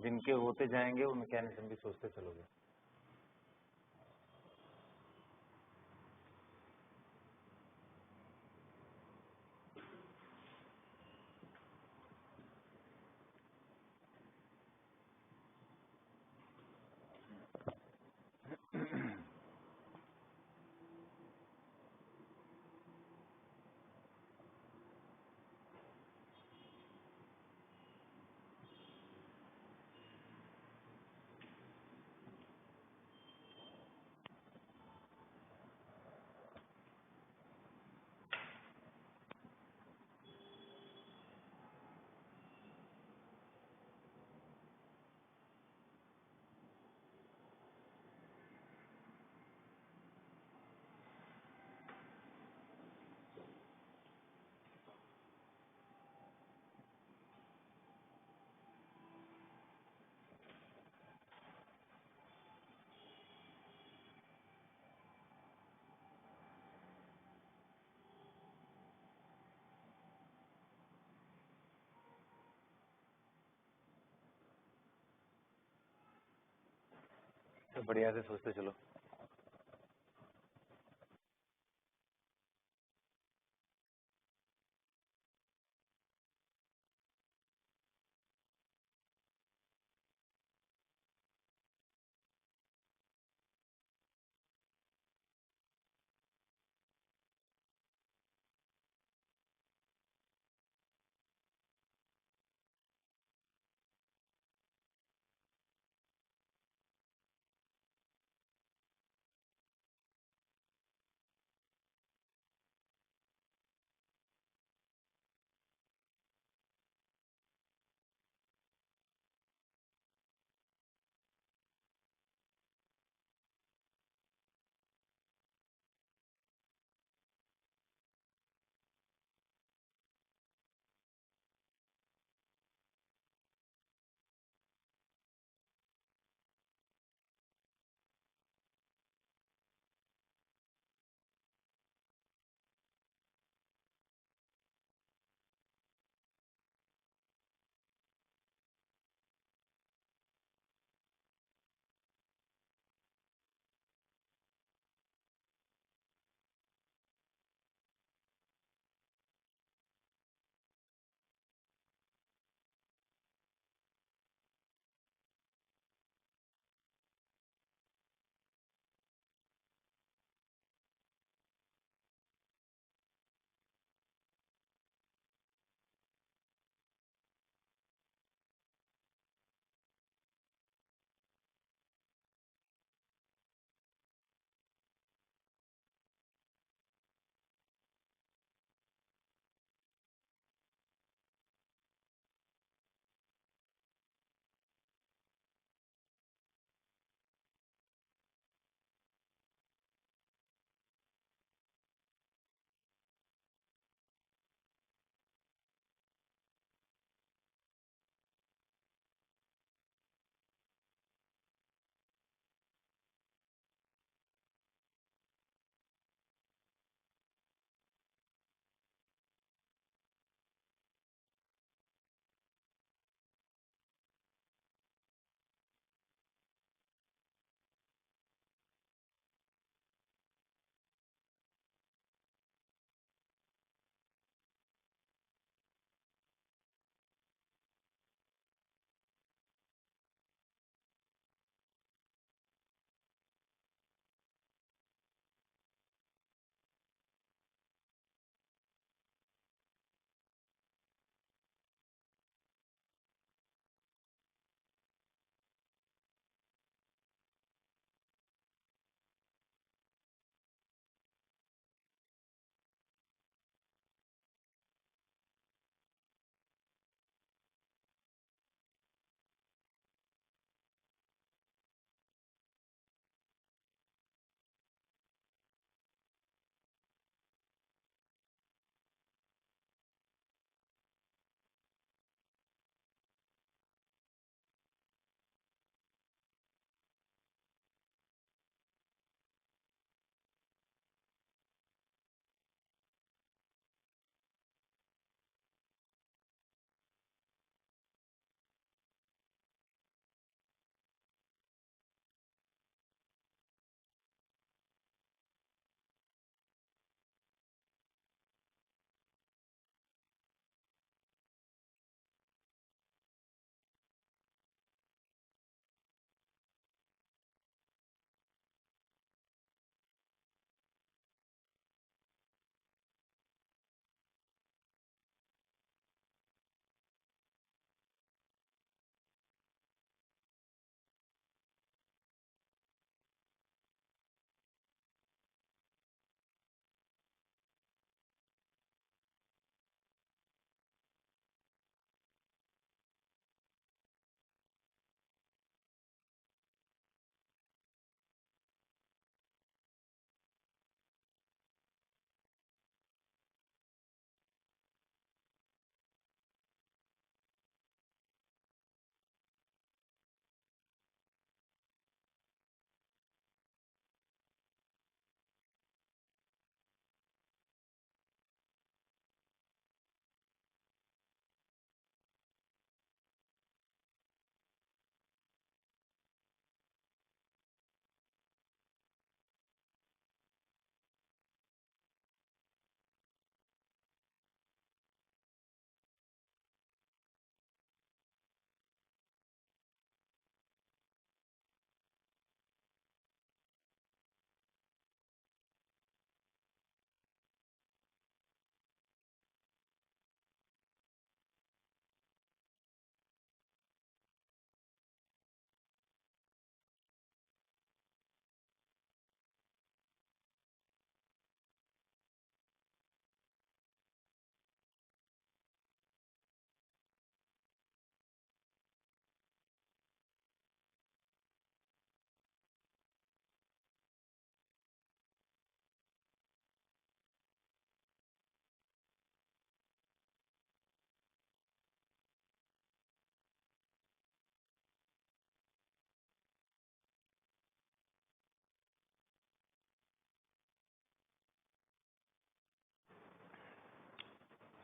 जिनके होते जाएंगे वो मैकेनिज्म भी सोचते चलोगे। तो बढ़िया से सोचते चलो।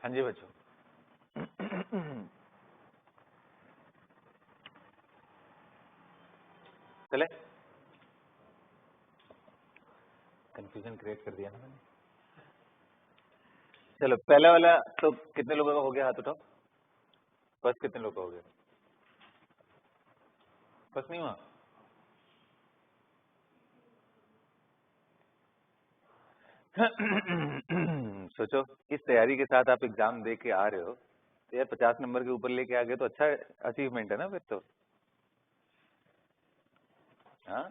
हाँ जी बच्चों। चले, कंफ्यूजन क्रिएट कर दिया ना मैंने। चलो पहला वाला तो कितने लोगों का हो गया, हाथ उठाओ। फर्स्ट कितने लोगों का हो गया? फर्स्ट नहीं हुआ? सोचो इस तैयारी के साथ आप एग्जाम दे के आ रहे हो तो यार 50 नंबर के ऊपर लेके आ गए तो अच्छा अचीवमेंट है ना फिर तो। हाँ,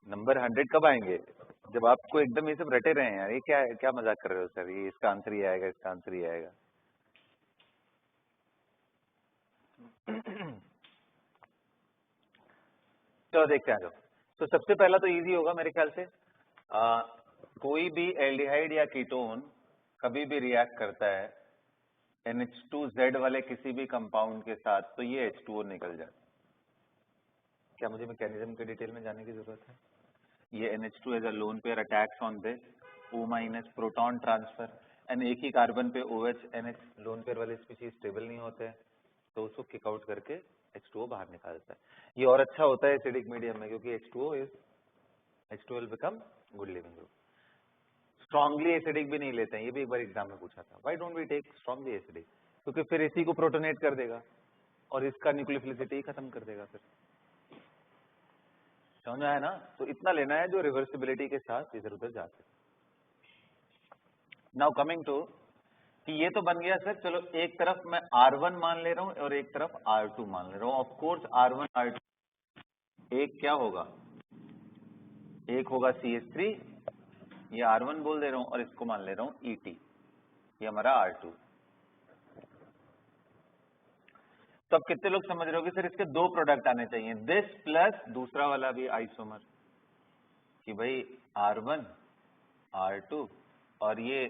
नंबर 100 कब आएंगे? जब आपको एकदम ये सब रटे रहे हैं यार। ये क्या क्या मजाक कर रहे हो सर, ये इसका आंसर ही आएगा, इसका आंसर ही आएगा। चलो देखते हैं। तो सबसे पहला तो इजी होगा मेरे ख्याल से। कोई भी एल्डिहाइड या कीटोन कभी भी रिएक्ट करता है NH2Z वाले किसी भी कंपाउंड के साथ तो ये H2O निकल जाए। क्या मुझे मैकेनिज्म के डिटेल में जाने की जरूरत है? ये NH2 as a lone pair attacks on this O- proton transfer and एक ही कार्बन पे OH NH लोन पेयर वाले स्पीशीज स्टेबल नहीं होते हैं तो उसको किक आउट करके H2O बाहर निकाल देता है। ये और अच्छा होता है एसिडिक मीडियम में क्योंकि H2O will become good leaving group. Strongly acidic भी नहीं लेते हैं, ये भी एक बार एग्जाम में पूछा था। Why don't we take strongly acidic? क्योंकि फिर इसी को प्रोटोनेट कर देगा और इसका न्यूक्लियोफिलिसिटी खत्म कर देगा। फिर समझ में आया ना? तो इतना लेना है जो रिवर्सिबिलिटी के साथ इधर उधर जा सके। नाउ कमिंग टू कि ये तो बन गया सर, चलो एक तरफ मैं R1 मान ले रहा हूं और एक तरफ R2 मान ले रहा हूं। ऑफ कोर्स R1 R2 एक क्या होगा, एक होगा CH3, ये R1 बोल दे रहा हूं और इसको मान ले रहा हूं ET, ये हमारा R2। तो अब कितने लोग समझ रहे हो कि सर इसके दो प्रोडक्ट आने चाहिए, दिस प्लस दूसरा वाला भी आइसोमर, कि भाई R1 R2 और ये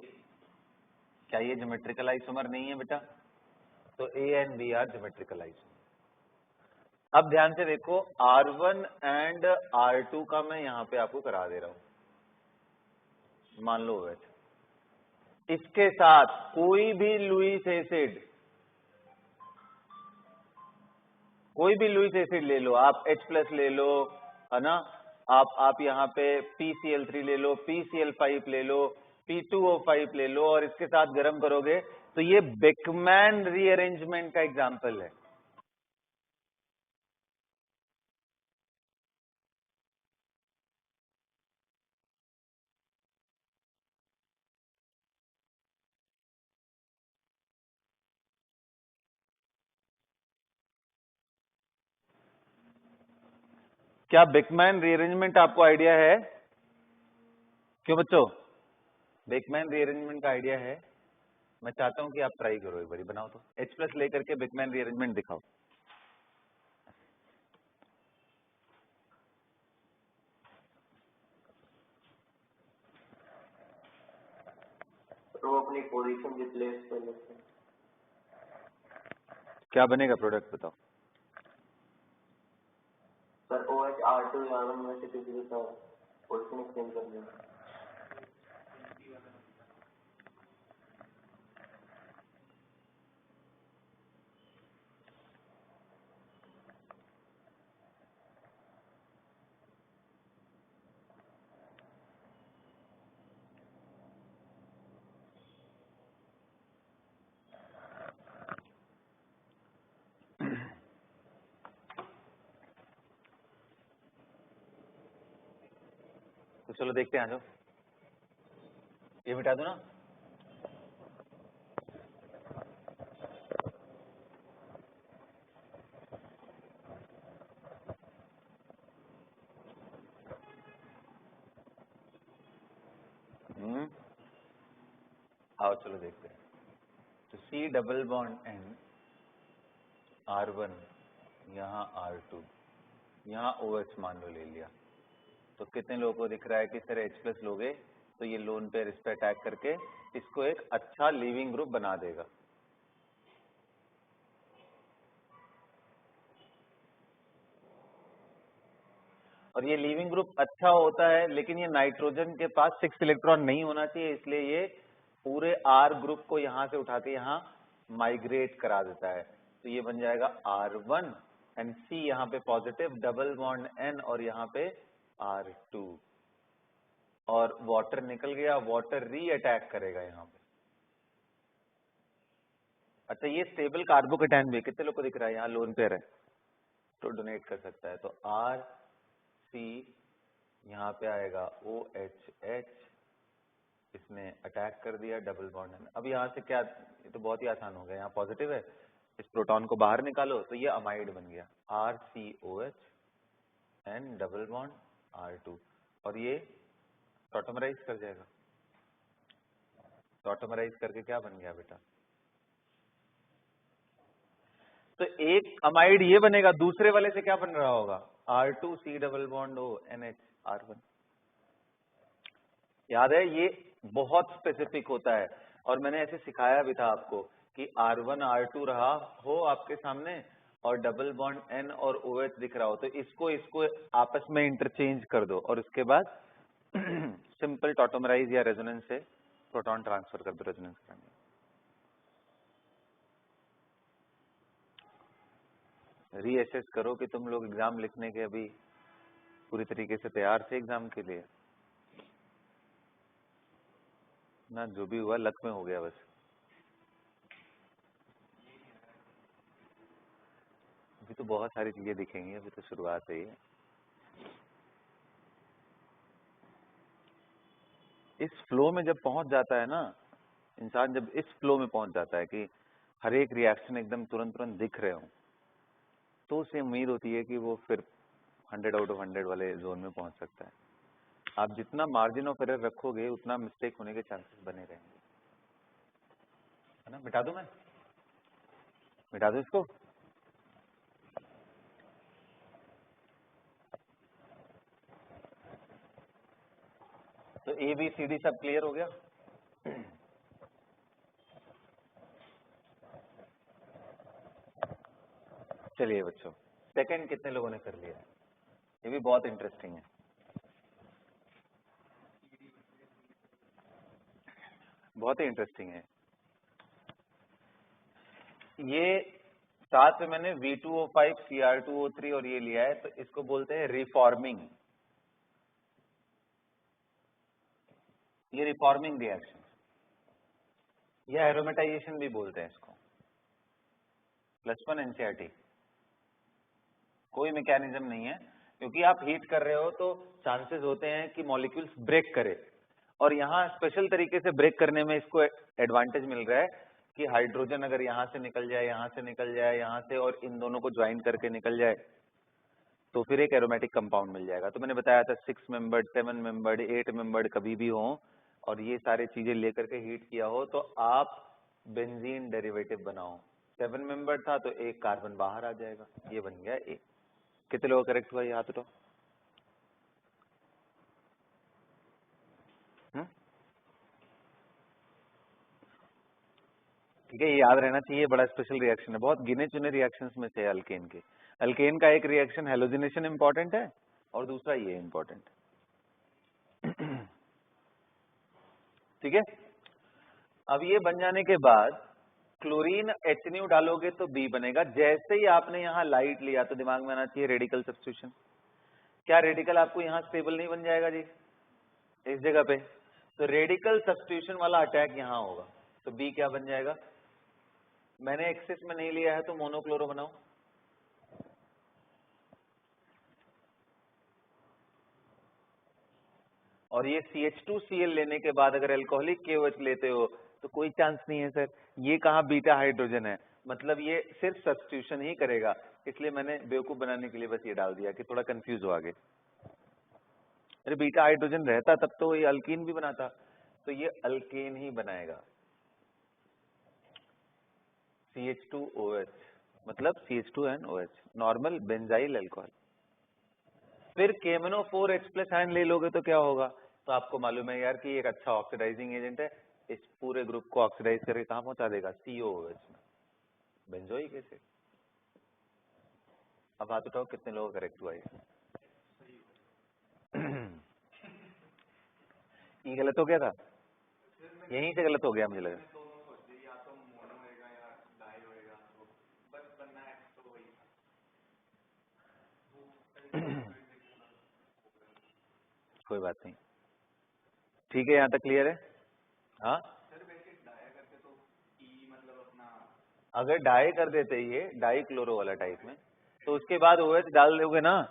क्या ये ज्योमेट्रिकल आइसोमर नहीं है बेटा? तो A and B are geometrical isomer. अब ध्यान से देखो, R1 एंड R2 का मैं यहां पे आपको करा दे रहा हूं। मान लो वैसे इसके साथ कोई भी लुईस एसिड, कोई भी लुईस एसिड ले लो आप, H+ ले लो, है ना, आप यहाँ पे PCl3 ले लो, PCl5 ले लो, P2O5 ले लो और इसके साथ गर्म करोगे तो ये बेकमैन रीअरेंजमेंट का एग्जांपल है। क्या बेकमैन रीअरेंजमेंट आपको आइडिया है? क्यों बच्चों, बेकमैन रीअरेंजमेंट का आइडिया है? मैं चाहता हूं कि आप ट्राई करो, एक बारी बनाओ तो, H+ लेकर के बेकमैन रीअरेंजमेंट दिखाओ। तो अपनी पोजीशन रिप्लेस कर लेते हैं। क्या बनेगा प्रोडक्ट बताओ? सर OH R2 R1 में से किसी का पोजीशन एक्सचेंज कर देंगे। तो चलो देखते हैं, आ जाओ। ये मिटा दो ना। आओ चलो देखते हैं। तो C double bond N R1, यहाँ R2, यहाँ OH मान लो ले लिया, तो कितने लोगों को दिख रहा है कि सर H+ लोगे तो ये लोन पेयर इस पे अटैक करके इसको एक अच्छा लीविंग ग्रुप बना देगा। और ये लीविंग ग्रुप अच्छा होता है लेकिन ये नाइट्रोजन के पास 6 इलेक्ट्रॉन नहीं होना चाहिए, इसलिए ये पूरे R ग्रुप को यहां से उठा के यहाँ माइग्रेट करा देता है। तो ये बन जाएगा R1 एंड C यहाँ पे पॉजिटिव, डबल बॉन्ड N और यहाँ पे R2, और वाटर निकल गया, वाटर री अटैक करेगा यहाँ पे। अच्छा, ये स्टेबल कार्बोकेटायन भी कितने लोग को दिख रहा है, यहाँ लोन पेयर है तो डोनेट कर सकता है। तो RC यहाँ पे आएगा OHH, इसने अटैक कर दिया, डबल बॉन्ड N। अब यहाँ से क्या, ये तो बहुत ही आसान हो गया, यहाँ पॉजिटिव है, इस प्रोटॉन को बाहर निकालो तो ये अमाइड बन गया, RCOH and double bond R2, और ये टॉटमराइज कर जाएगा। टॉटमराइज करके क्या बन गया बेटा, तो एक अमाइड ये बनेगा, दूसरे वाले से क्या बन रहा होगा, R2C double bond O NH R1। याद है, ये बहुत स्पेसिफिक होता है, और मैंने ऐसे सिखाया भी था आपको कि R1 R2 रहा हो आपके सामने और डबल बॉन्ड N और OH दिख रहा हो, तो इसको आपस में इंटरचेंज कर दो और उसके बाद सिंपल टॉटोमराइज या रेजोनेंस से प्रोटॉन ट्रांसफर कर दो रेजोनेंस करने। रीअसेस करो कि तुम लोग एग्जाम लिखने के अभी पूरी तरीके से तैयार थे एग्जाम के लिए ना, जो भी हुआ लक में हो गया बस। अभी तो बहुत सारी चीजें दिखेंगी, अभी तो शुरुआत है ये। इस फ्लो में जब पहुंच जाता है ना इंसान, जब इस फ्लो में पहुंच जाता है कि हर एक रिएक्शन एकदम तुरंत तुरंत दिख रहे हो, तो उसे उम्मीद होती है कि वो फिर 100 आउट ऑफ 100 वाले जोन में पहुंच सकता है। आप जितना मार्जिन ऑफ एरर रखोगे उतना मिस्टेक होने के चांसेस बने रहेंगे, है ना। मिटा दूं मैं, मिटा दूं इसको। तो ABCD सब क्लियर हो गया। चलिए बच्चों, सेकंड कितने लोगों ने कर लिया है, ये भी बहुत इंटरेस्टिंग है। बहुत ही इंटरेस्टिंग है ये। साथ में मैंने V2O5 Cr2O3 और ये लिया है, तो इसको बोलते हैं रिफॉर्मिंग। ये रिफॉर्मिंग रिएक्शन या एरोमेटाइजेशन भी बोलते हैं इसको। +1 NCERT। कोई मैकेनिज्म नहीं है, क्योंकि आप हीट कर रहे हो तो चांसेस होते हैं कि मॉलिक्यूल्स ब्रेक करे, और यहाँ स्पेशल तरीके से ब्रेक करने में इसको एडवांटेज मिल रहा है कि हाइड्रोजन अगर यहाँ से निकल जाए, यहाँ से निकल जाए, यहाँ से, और इन दोनों को ज्वाइन करके निकल जाए, तो फिर एक एरोमेटिक कंपाउंड मिल जाएगा। तो मैंने बताया था 6 मेंबर्ड, 7 मेंबर्ड, 8 मेंबर्ड कभी भी हो, और ये सारी चीजें लेकर के हीट किया हो तो आप बेंजीन डेरिवेटिव बनाओ। 7 मेंबर्ड था तो एक कार्बन बाहर आ जाएगा, ये बन गया ए। कितने लोग करेक्ट हुआ ये हाथ उठाओ। ठीक है, ये याद रहना चाहिए, बड़ा स्पेशल रिएक्शन है, बहुत गिने चुने रिएक्शंस में से अल्केन के। अल्केन का एक रिएक्शन हेलोजिनेशन इंपॉर्टेंट है और दूसरा ये इंपॉर्टेंट। ठीक है, अब ये बन जाने के बाद क्लोरीन HNU डालोगे तो B बनेगा। जैसे ही आपने यहाँ लाइट लिया तो दिमाग में आना चाहिए रेडिकल सब्स्टिट्यूशन। क्या रेडिकल आपको यहाँ स्टेबल नहीं बन जाएगा जी इस जगह पे, तो रेडिकल सब्स्टिट्यूशन वाला अटैक यहाँ होगा, तो B क्या बन जाएगा। मैंने एक्सेस में नहीं लिया है तो मोनोक्लोरो बनाओ, और ये CH2Cl लेने के बाद अगर एल्कोहलिक KOH लेते हो तो कोई चांस नहीं है सर, ये कहाँ बीटा हाइड्रोजन है, मतलब ये सिर्फ सब्स्टिट्यूशन ही करेगा। इसलिए मैंने बेवकूफ बनाने के लिए बस ये डाल दिया कि थोड़ा कंफ्यूज हो आगे। अरे बीटा हाइड्रोजन रहता तब तो ये अल्कीन भी बनाता, तो ये अल्केन ही बनाएगा। CH2OH मतलब CH2NOH, नॉर्मल बेंजाइल अल्कोहल। फिर KMNO4H+ आयन ले लोगे तो क्या होगा, तो आपको मालूम है यार कि एक अच्छा ऑक्सीडाइजिंग एजेंट है, इस पूरे ग्रुप को ऑक्सीडाइज करके कहां पहुंचा देगा, COOH में, बेंजोइक एसिड। अब हाथ उठाओ कितने लोग करेक्ट हुआ ये। ये गलत हो गया था, यहीं से गलत हो गया मुझे लगा। कोई बात नहीं, ठीक है, यहाँ तक क्लियर है। हाँ, अगर डाई कर देते ये डाई क्लोरो वाला टाइप में, तो उसके बाद OH डाल दोगे ना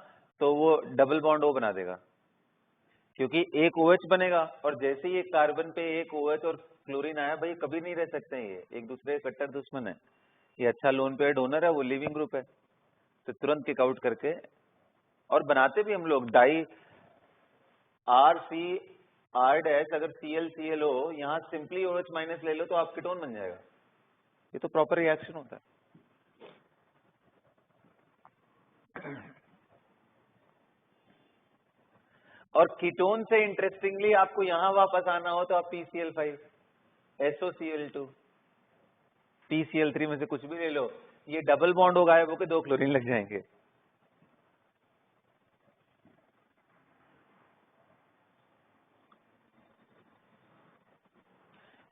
तो वो डबल बॉन्ड O बना देगा, क्योंकि एक OH बनेगा, और जैसे ही एक कार्बन पे एक OH और क्लोरीन आया, भाई कभी नहीं रह सकते हैं, ये एक दूसरे के कट्टर दुश्मन है। ये अच्छा लोन पेयर डोनर है, वो लिविंग ग्रुप है, तो तुरंत किक आउट करके, और बनाते भी हम लोग डाई RCR- अगर ClCl हो, यहाँ सिंपली OH माइनस ले लो तो आप कीटोन बन जाएगा। ये तो प्रॉपर रिएक्शन होता है। और कीटोन से इंटरेस्टिंगली आपको यहां वापस आना हो तो आप PCl5, SOCl2, PCl3 में से कुछ भी ले लो, ये डबल बॉन्ड हो गायब होकर 2 क्लोरीन लग जाएंगे।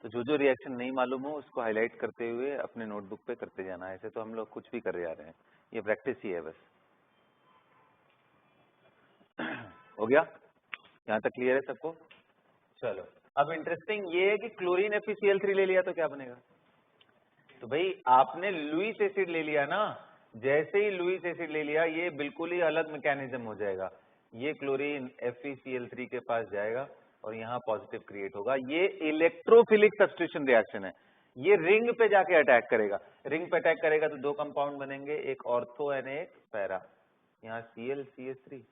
तो जो जो रिएक्शन नहीं मालूम हो उसको हाईलाइट करते हुए अपने नोटबुक पे करते जाना है। ऐसे तो हम लोग कुछ भी कर जा रहे हैं, ये प्रैक्टिस ही है बस। हो गया, यहाँ तक क्लियर है सबको? चलो, अब इंटरेस्टिंग ये है कि क्लोरीन FeCl3 ले लिया तो क्या बनेगा। तो भाई आपने लुईस एसिड ले लिया ना, जैसे ही लुईस एसिड ले लिया ये बिल्कुल ही अलग मैकेनिज्म हो जाएगा। ये क्लोरीन FeCl3 के पास जाएगा और यहाँ पॉजिटिव क्रिएट होगा। ये इलेक्ट्रोफिलिक सब्स्टिट्यूशन रिएक्शन है, ये रिंग पे जाके अटैक करेगा। रिंग पे अटैक करेगा तो 2 कंपाउंड बनेंगे, एक ऑर्थो एंड एक पैरा। यहाँ ClCH3,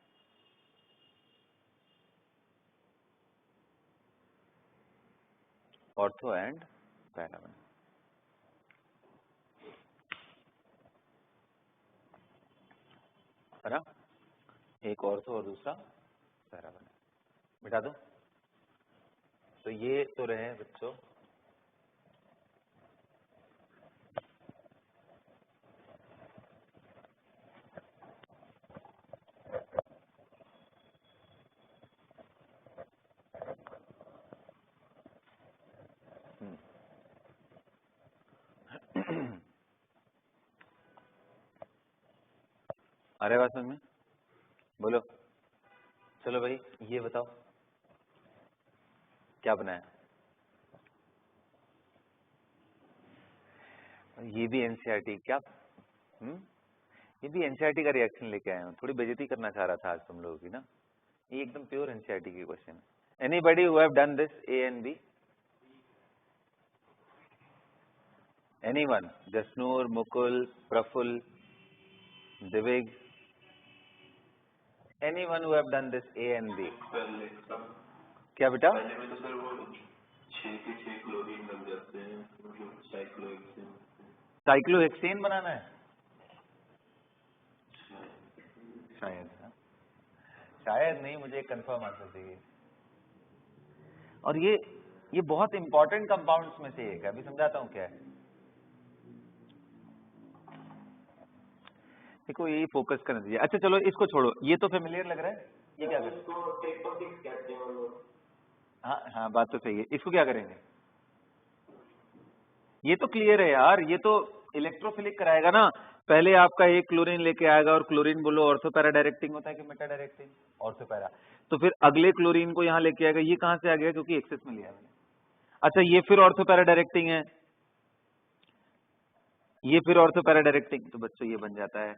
ऑर्थो एंड पैरा बने। है ना, एक ऑर्थो और दूसरा पैरा बने। मिटा दो। तो ये तो रहे बच्चों अरे बात समझ में, बोलो। चलो भाई ये बताओ क्या बनाया। ये भी एनसीईआरटी क्या? ये भी एनसीईआरटी का रिएक्शन लेके आया हूँ, थोड़ी बेइज्जती करना चाह रहा था आज तुम लोगों की ना। ये एकदम प्योर एनसीईआरटी की क्वेश्चन है। Anybody who have done this A and B? Anyone? Jasnoor, Mukul, Praful, Divig, anyone who have done this A and B? क्या बेटा? पहले में तो सर वो 6 के 6 क्लोरीन लग जाते हैं, मतलब साइक्लोहेक्सेन। साइक्लोहेक्सेन बनाना है शायद, शायद नहीं, मुझे कंफर्म आंसर चाहिए। और ये बहुत इंपॉर्टेंट कंपाउंड्स में से एक है, अभी समझाता हूँ क्या है। देखो यही फोकस करना चाहिए। अच्छा चलो इसको छोड़ो, ये तो फेमिलियर लग रहा है, ये क्या करें? कहते हैं लोग। हाँ हाँ, बात तो सही है। इसको क्या करेंगे? ये तो क्लियर है यार, ये तो इलेक्ट्रोफिलिक कराएगा ना। पहले आपका एक क्लोरीन लेके आएगा, और क्लोरीन बोलो ऑर्थो पैरा डायरेक्टिंग होता है कि मेटा डायरेक्टिंग? Ortho para. तो फिर अगले क्लोरीन को यहाँ लेके आएगा, ये कहाँ से आ गया? क्योंकि एक्सेस में लिया मैंने। अच्छा ये फिर ऑर्थो पैरा डायरेक्टिंग है, ये फिर ऑर्थो पैरा डायरेक्टिंग, तो बच्चों ये बन जाता है।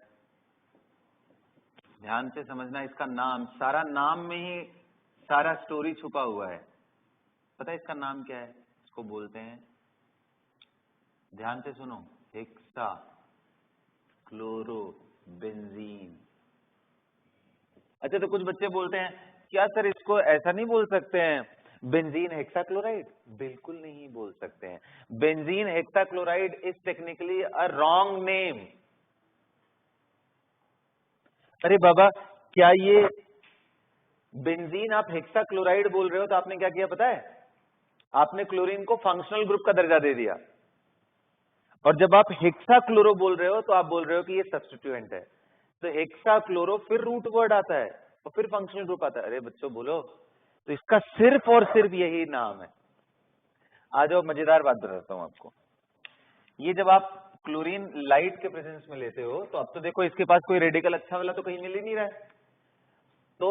ध्यान से समझना, इसका नाम, सारा नाम में ही सारा स्टोरी छुपा हुआ है। पता है इसका नाम क्या है? इसको बोलते हैं, ध्यान से सुनो, हेक्सा क्लोरोबेंजीन। अच्छा तो कुछ बच्चे बोलते हैं क्या सर इसको ऐसा नहीं बोल सकते हैं, बेंजीन हेक्साक्लोराइड? बिल्कुल नहीं बोल सकते हैं। Benzene hexachloride is technically a wrong name. अरे बाबा, क्या ये बेंजीन आप हेक्साक्लोराइड बोल रहे हो तो आपने क्या किया पता है? आपने क्लोरीन को फंक्शनल ग्रुप का दर्जा दे दिया, और जब आप हेक्साक्लोरो बोल रहे हो तो आप बोल रहे हो कि ये सब्स्टिट्यूएंट है। तो हेक्साक्लोरो फिर रूट वर्ड आता है और फिर फंक्शनल ग्रुप आता है। अरे बच्चों बोलो, तो इसका सिर्फ और सिर्फ यही नाम है। आ जाओ, मजेदार बात बताता हूँ आपको। ये जब आप क्लोरीन लाइट के प्रेजेंस में लेते हो तो अब तो देखो इसके पास कोई रेडिकल अच्छा वाला तो कहीं मिल ही नहीं रहा है। तो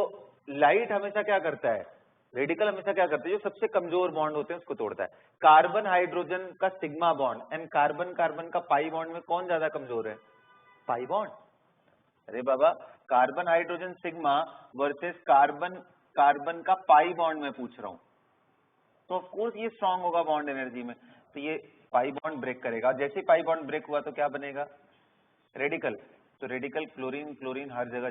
लाइट हमेशा क्या करता है, रेडिकल हमेशा क्या करता है, जो सबसे कमजोर बॉन्ड होते हैं उसको तोड़ता है। कार्बन हाइड्रोजन का sigma bond and carbon carbon का पाई बॉन्ड में कौन ज्यादा कमजोर है? Pi bond. अरे बाबा, carbon hydrogen sigma versus carbon carbon का पाई बॉन्ड में पूछ रहा हूं, तो ऑफ कोर्स ये स्ट्रांग होगा बॉन्ड एनर्जी में, तो ये पाई बॉन्ड ब्रेक करेगा। जैसे पाई बॉन्ड ब्रेक हुआ तो क्या बनेगा? रेडिकल। तो रेडिकल क्लोरीन क्लोरीन हर जगह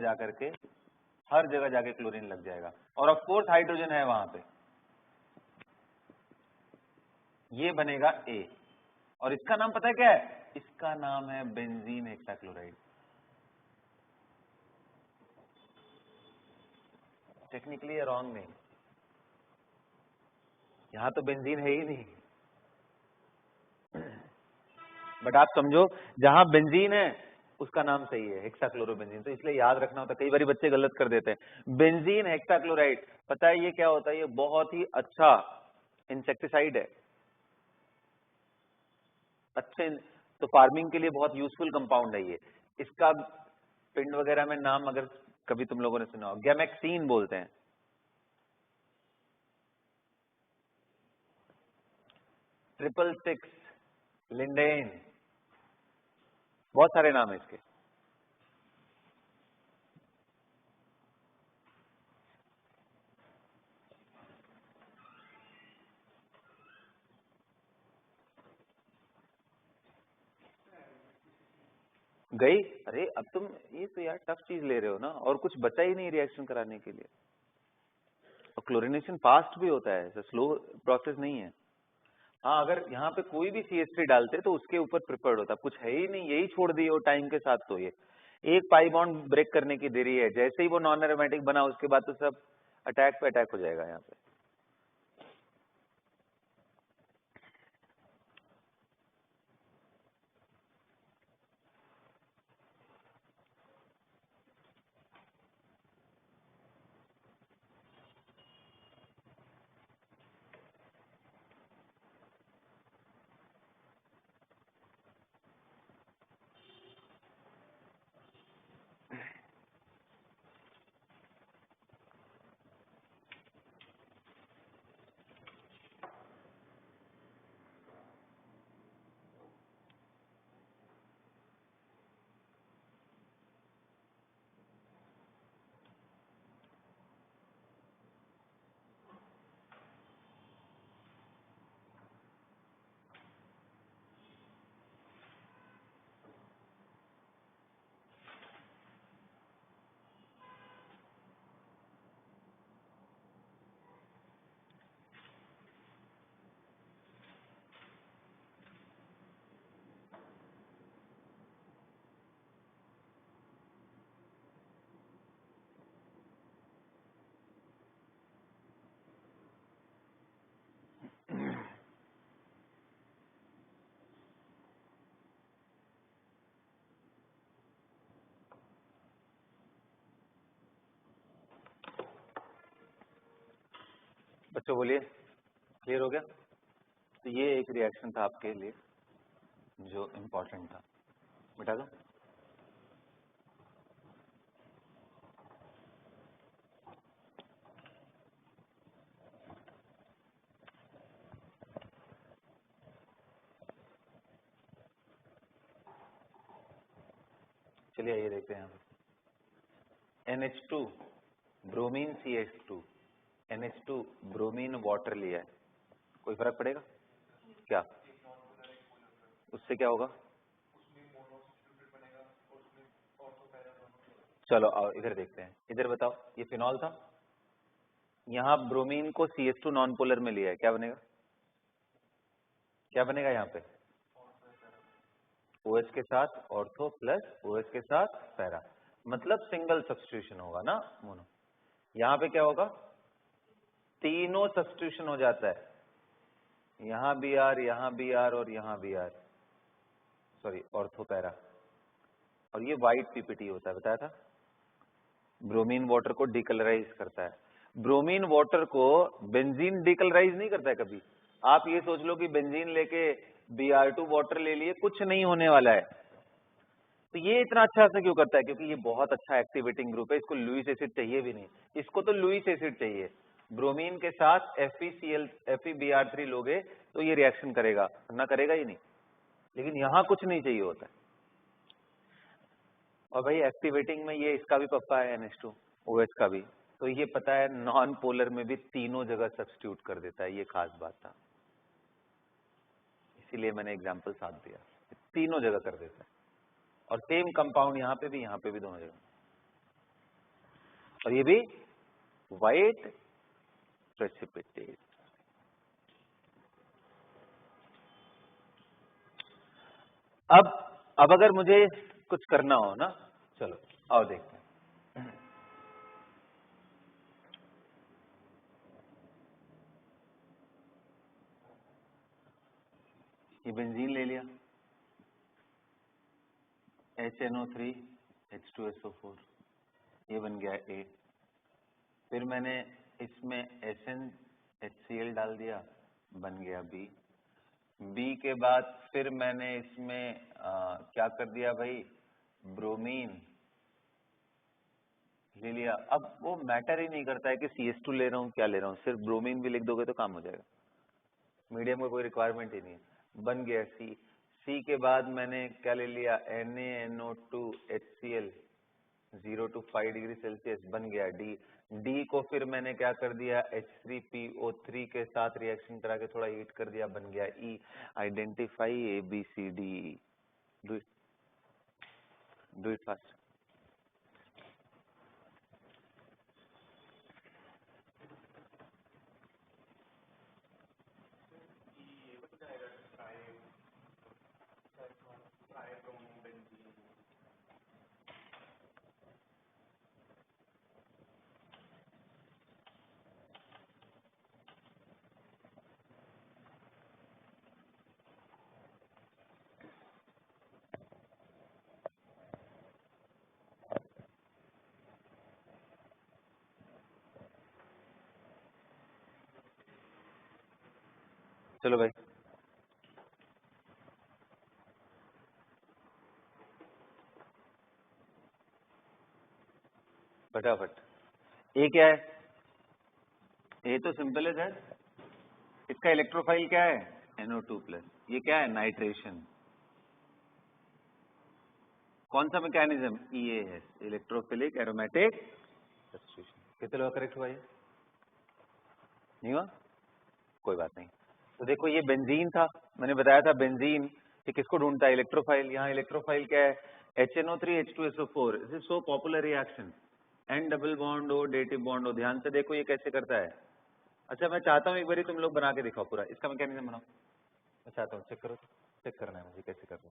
जाके क्लोरीन लग जाएगा, और ऑफ कोर्स हाइड्रोजन है वहां पे, ये बनेगा ए। और इसका नाम पता है क्या है? इसका नाम है बेंजीन हेक्साक्लोराइड। टेक्निकली रॉन्ग नहीं, यहां तो बेंजीन है ही नहीं, बट आप समझो जहां बेंजीन है उसका नाम सही है, हेक्साक्लोरोबेंजीन। तो इसलिए याद रखना होता है, कई बार बच्चे गलत कर देते हैं। बेंजीन हेक्साक्लोराइड, पता है ये क्या होता है? ये बहुत ही अच्छा इंसेक्टिसाइड है, अच्छे, तो फार्मिंग के लिए बहुत यूजफुल कंपाउंड है ये। इसका पिंड वगैरह में नाम अगर कभी तुम लोगों ने सुना हो, गैमेक्सीन बोलते हैं। ट्रिपल सिक्स, लिंडेन, बहुत सारे नाम है इसके। गई? अरे अब तुम ये तो यार टफ चीज ले रहे हो ना, और कुछ बचा ही नहीं रिएक्शन कराने के लिए। और क्लोरिनेशन फास्ट भी होता है, स्लो प्रोसेस नहीं है। हाँ, अगर यहाँ पे कोई भी CH3 डालते तो उसके ऊपर प्रिफर्ड होता, कुछ है ही नहीं, यही छोड़ दिए हो टाइम के साथ। तो ये एक पाई बॉन्ड ब्रेक करने की देरी है, जैसे ही वो नॉन एरोमेटिक बना उसके बाद तो सब अटैक पे अटैक हो जाएगा यहाँ पे। बच्चों बोलिए, क्लियर हो गया? तो ये एक रिएक्शन था आपके लिए जो इम्पोर्टेंट था, मिटा दो। चलिए आइए देखते हैं। NH2 bromine CH2, NH2 bromine water लिया है, कोई फर्क पड़ेगा क्या? उससे क्या होगा? चलो आओ इधर देखते हैं, इधर बताओ, ये फिनॉल था, यहाँ ब्रोमीन को CH2 नॉन पोलर में लिया है, क्या बनेगा? क्या बनेगा यहाँ पे? OH के साथ ऑर्थो प्लस OH के साथ पैरा, मतलब सिंगल सब्स्टिट्यूशन होगा ना मोनो। यहाँ पे क्या होगा? तीनों सब्स्टिट्यूशन हो जाता है, यहाँ Br, यहाँ Br और यहाँ Br, सॉरी ऑर्थो पैरा, और ये व्हाइट PPT होता है, बताया था। ब्रोमीन वाटर को डिकलराइज करता है। ब्रोमीन वाटर को बेंजीन डिकलराइज नहीं करता है कभी, आप ये सोच लो कि बेंजीन लेके Br2 वाटर ले लिए, कुछ नहीं होने वाला है। तो ये इतना अच्छा से क्यों करता है? क्योंकि ये बहुत अच्छा एक्टिवेटिंग ग्रुप है, इसको लुईस एसिड चाहिए भी नहीं, इसको तो लुईस एसिड चाहिए। ब्रोमीन के साथ FeBr3 लोगे तो ये रिएक्शन करेगा, वरना करेगा ही नहीं। लेकिन यहाँ कुछ नहीं चाहिए होता है। और भाई एक्टिवेटिंग में ये इसका भी पप्पा है NH2 OH का भी, तो ये पता है नॉन पोलर में भी तीनों जगह सब्स्टिट्यूट कर देता है, ये खास बात था, इसीलिए मैंने एग्जाम्पल साथ दिया, तीनों जगह कर देता है। और सेम कंपाउंड यहाँ पे भी दोनों जगह, और ये भी वाइट प्रेसिपिटेट। अब अगर मुझे कुछ करना हो ना, चलो आओ देखते हैं। ये बेंजीन ले लिया, HNO3 H2SO4, ये बन गया A। फिर मैंने इसमें SnHCl डाल दिया, बन गया B। B के बाद फिर मैंने इसमें क्या कर दिया भाई, ब्रोमीन ले लिया। अब वो मैटर ही नहीं करता है कि CH2 ले रहा हूँ क्या ले रहा हूँ, सिर्फ ब्रोमीन भी लिख दोगे तो काम हो जाएगा, मीडियम का कोई रिक्वायरमेंट ही नहीं है। बन गया C। C के बाद मैंने क्या ले लिया, NaNO2 HCl 0 to 5 degree Celsius, बन गया D। D को फिर मैंने क्या कर दिया, H3PO3 के साथ रिएक्शन करा के थोड़ा हीट कर दिया, बन गया E। Identify ABCD, do it fast. चलो भाई, फटाफट। ए क्या है? ए तो सिंपल है सर, इसका इलेक्ट्रोफाइल क्या है, NO2+। ये क्या है, नाइट्रेशन। कौन सा mechanism, EAS, electrophilic aromatic substitution. कितने लोग करेक्ट हुआ? ये नहीं हुआ, कोई बात नहीं। तो देखो ये बेंजीन था, मैंने बताया था बेंजीन ये किसको ढूंढता है, इलेक्ट्रोफाइल। यहाँ इलेक्ट्रोफाइल क्या है, HNO3 H2SO4। This is so popular reaction, N double bond हो डेटिव बॉन्ड हो। ध्यान से देखो ये कैसे करता है। अच्छा मैं चाहता हूँ एक बार तुम लोग बना के दिखाओ पूरा, इसका मैकेनिज्म बनाओ, मैं चाहता हूँ, चेक करो, चेक करना है मुझे कैसे करना।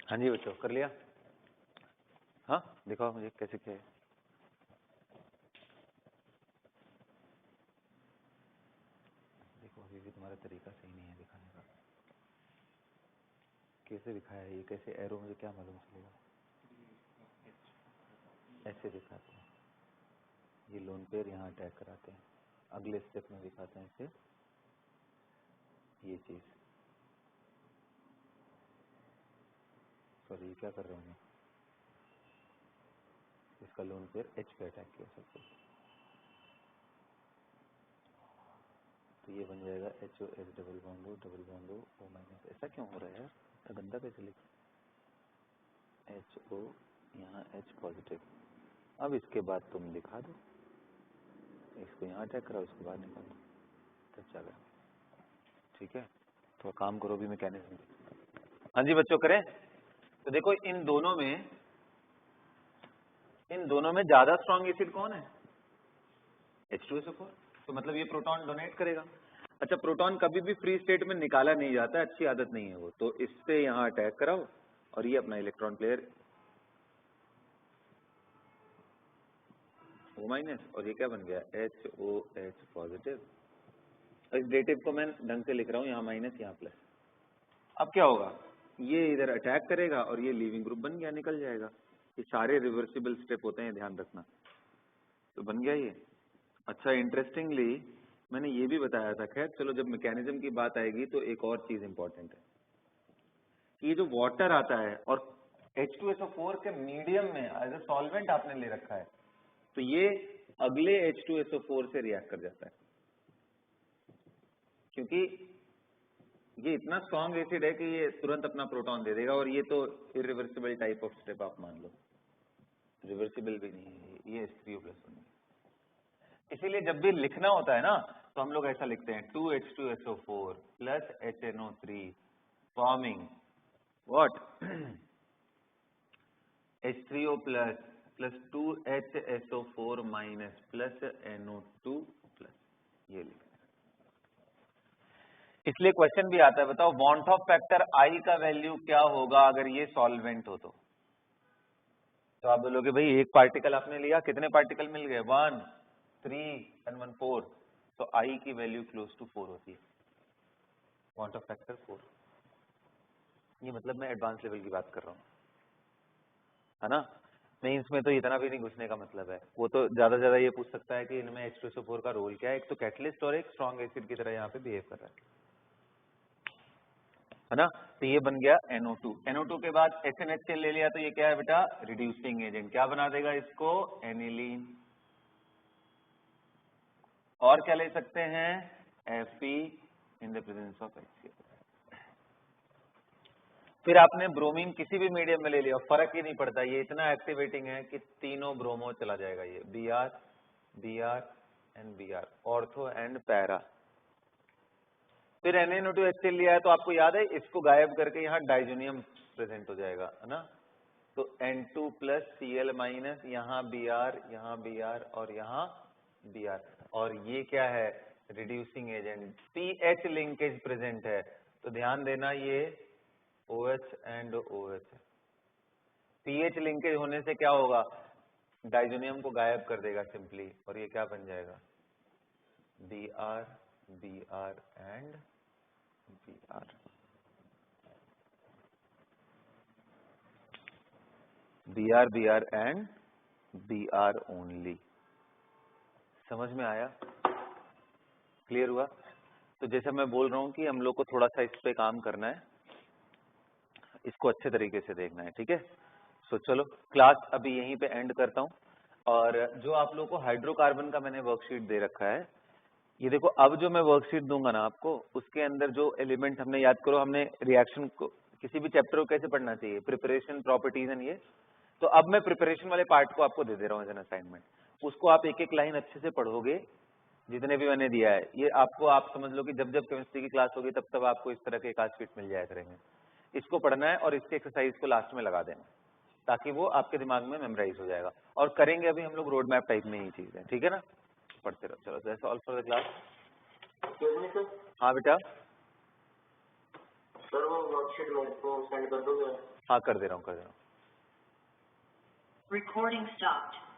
हाँ जी बच्चों, कर लिया? हाँ, दिखाओ मुझे कैसे किया है। देखो अभी भी तुम्हारा तरीका सही नहीं है दिखाने का। कैसे दिखाया है ये, कैसे एरो, मुझे क्या मालूम चलेगा? ऐसे दिखाते हैं, ये लोन पेयर यहाँ अटैक कराते हैं, अगले स्टेप में दिखाते हैं इसे, ये चीज। सॉरी, क्या कर रहा हूँ मैं? इसका लोन पेयर एच पे अटैक किया सबको, तो ये बन जाएगा H O H double bond O minus. ऐसा क्यों हो रहा है यार, इतना गंदा कैसे लिख, एच ओ यहाँ एच पॉजिटिव। अब इसके बाद तुम दिखा दो, इसको यहाँ अटैक करा, उसको बाहर निकाल दो, तब चला। ठीक है, तो काम करो भी मैकेनिज्म। हाँ जी बच्चों, करें? तो देखो इन दोनों में ज्यादा स्ट्रॉन्ग एसिड कौन है? H2SO4। तो मतलब ये प्रोटॉन डोनेट करेगा। अच्छा, प्रोटॉन कभी भी फ्री स्टेट में निकाला नहीं जाता, अच्छी आदत नहीं है वो, तो इससे यहाँ अटैक कराओ और ये अपना इलेक्ट्रॉन प्लेयर O माइनस, और ये क्या बन गया? HOH positive. इस डेटिव को मैं ढंग से लिख रहा हूँ, यहाँ माइनस यहाँ प्लस। अब क्या होगा, ये इधर अटैक करेगा और ये लीविंग ग्रुप बन गया, निकल जाएगा। ये सारे रिवर्सिबल स्टेप होते हैं, ध्यान रखना। तो बन गया ये। अच्छा, इंटरेस्टिंगली मैंने ये भी बताया था, खैर चलो जब मैकेनिज्म की बात आएगी तो एक और चीज इंपॉर्टेंट है, ये जो वाटर आता है और H2SO4 के मीडियम में एज ए सॉल्वेंट आपने ले रखा है, तो ये अगले H2SO4 से रिएक्ट कर जाता है, क्योंकि ये इतना स्ट्रॉन्ग एसिड है कि ये तुरंत अपना प्रोटॉन दे देगा, और ये तो इरिवर्सिबल टाइप ऑफ स्टेप आप मान लो, रिवर्सिबल भी नहीं है, ये H3O+1। इसीलिए जब भी लिखना होता है ना, तो हम लोग ऐसा लिखते हैं 2H2SO4 plus HNO3 forming what? H3O plus 2HSO4 minus plus NO2 plus, ये लिखना। इसलिए क्वेश्चन भी आता है, बताओ वॉन्ट ऑफ फैक्टर I का वैल्यू क्या होगा अगर ये सॉल्वेंट हो तो आप बोलोगे भाई एक पार्टिकल आपने लिया, कितने पार्टिकल मिल गए? 1, 3 and 1 4, तो I की वैल्यू क्लोज टू 4 होती है, वॉन्ट ऑफ फैक्टर 4। ये मतलब मैं एडवांस लेवल की बात कर रहा हूँ, है ना? मेंस में तो इतना भी नहीं घुसने का मतलब है, वो तो ज्यादा से ज्यादा ये पूछ सकता है कि इनमें H2SO4 का रोल क्या है, एक तो कैटलिस्ट और एक स्ट्रॉन्ग एसिड की तरह यहाँ पे बिहेव कर रहा है ना? तो ये बन गया NO2। NO2 के बाद SNH ले लिया, तो ये क्या है बेटा? Reducing agent. क्या बना देगा इसको? एनिलीन। और क्या ले सकते हैं? Fe in the presence of HCl। फिर आपने ब्रोमीन किसी भी मीडियम में ले लिया, फर्क ही नहीं पड़ता, ये इतना एक्टिवेटिंग है कि तीनों ब्रोमो चला जाएगा, ये Br, Br and Br, ortho and para. फिर NaNO2HCl लिया है, तो आपको याद है इसको गायब करके यहाँ डाइजोनियम प्रेजेंट हो जाएगा, है ना? तो N2 प्लस Cl माइनस, यहाँ Br और यहाँ Br, और ये क्या है? Reducing agent. pH linkage present है, तो ध्यान देना ये OH and OH। pH linkage होने से क्या होगा? डाइजोनियम को गायब कर देगा सिंपली, और ये क्या बन जाएगा? Br and Br। Br and Br only. समझ में आया? क्लियर हुआ? तो जैसे मैं बोल रहा हूँ कि हम लोग को थोड़ा सा इस पे काम करना है, इसको अच्छे तरीके से देखना है, ठीक है? सो चलो क्लास अभी यहीं पे एंड करता हूँ, और जो आप लोगों को हाइड्रोकार्बन का मैंने वर्कशीट दे रखा है, ये देखो अब जो मैं वर्कशीट दूंगा ना आपको, उसके अंदर जो एलिमेंट हमने, याद करो हमने रिएक्शन को, किसी भी चैप्टर को कैसे पढ़ना चाहिए, प्रिपरेशन, प्रॉपर्टीज एंड ये। तो अब मैं प्रिपरेशन वाले पार्ट को आपको दे दे रहा हूँ एज एन असाइनमेंट, उसको आप एक एक लाइन अच्छे से पढ़ोगे, जितने भी मैंने दिया है ये आपको, आप समझ लो कि जब जब केमिस्ट्री की क्लास होगी तब तब आपको इस तरह के एक शीट मिल जाया करेंगे। इसको पढ़ना है और इसके एक्सरसाइज को लास्ट में लगा देना, ताकि वो आपके दिमाग में मेमोराइज हो जाएगा, और करेंगे अभी हम लोग रोड मैप टाइप में ही चीज है, ठीक है ना? पढ़ते रहो, चलो that's all for the class. हाँ बेटा, सर वो वर्कशीट मेरे को सेंड कर दोगे? हाँ कर दे रहा हूँ Recording stopped.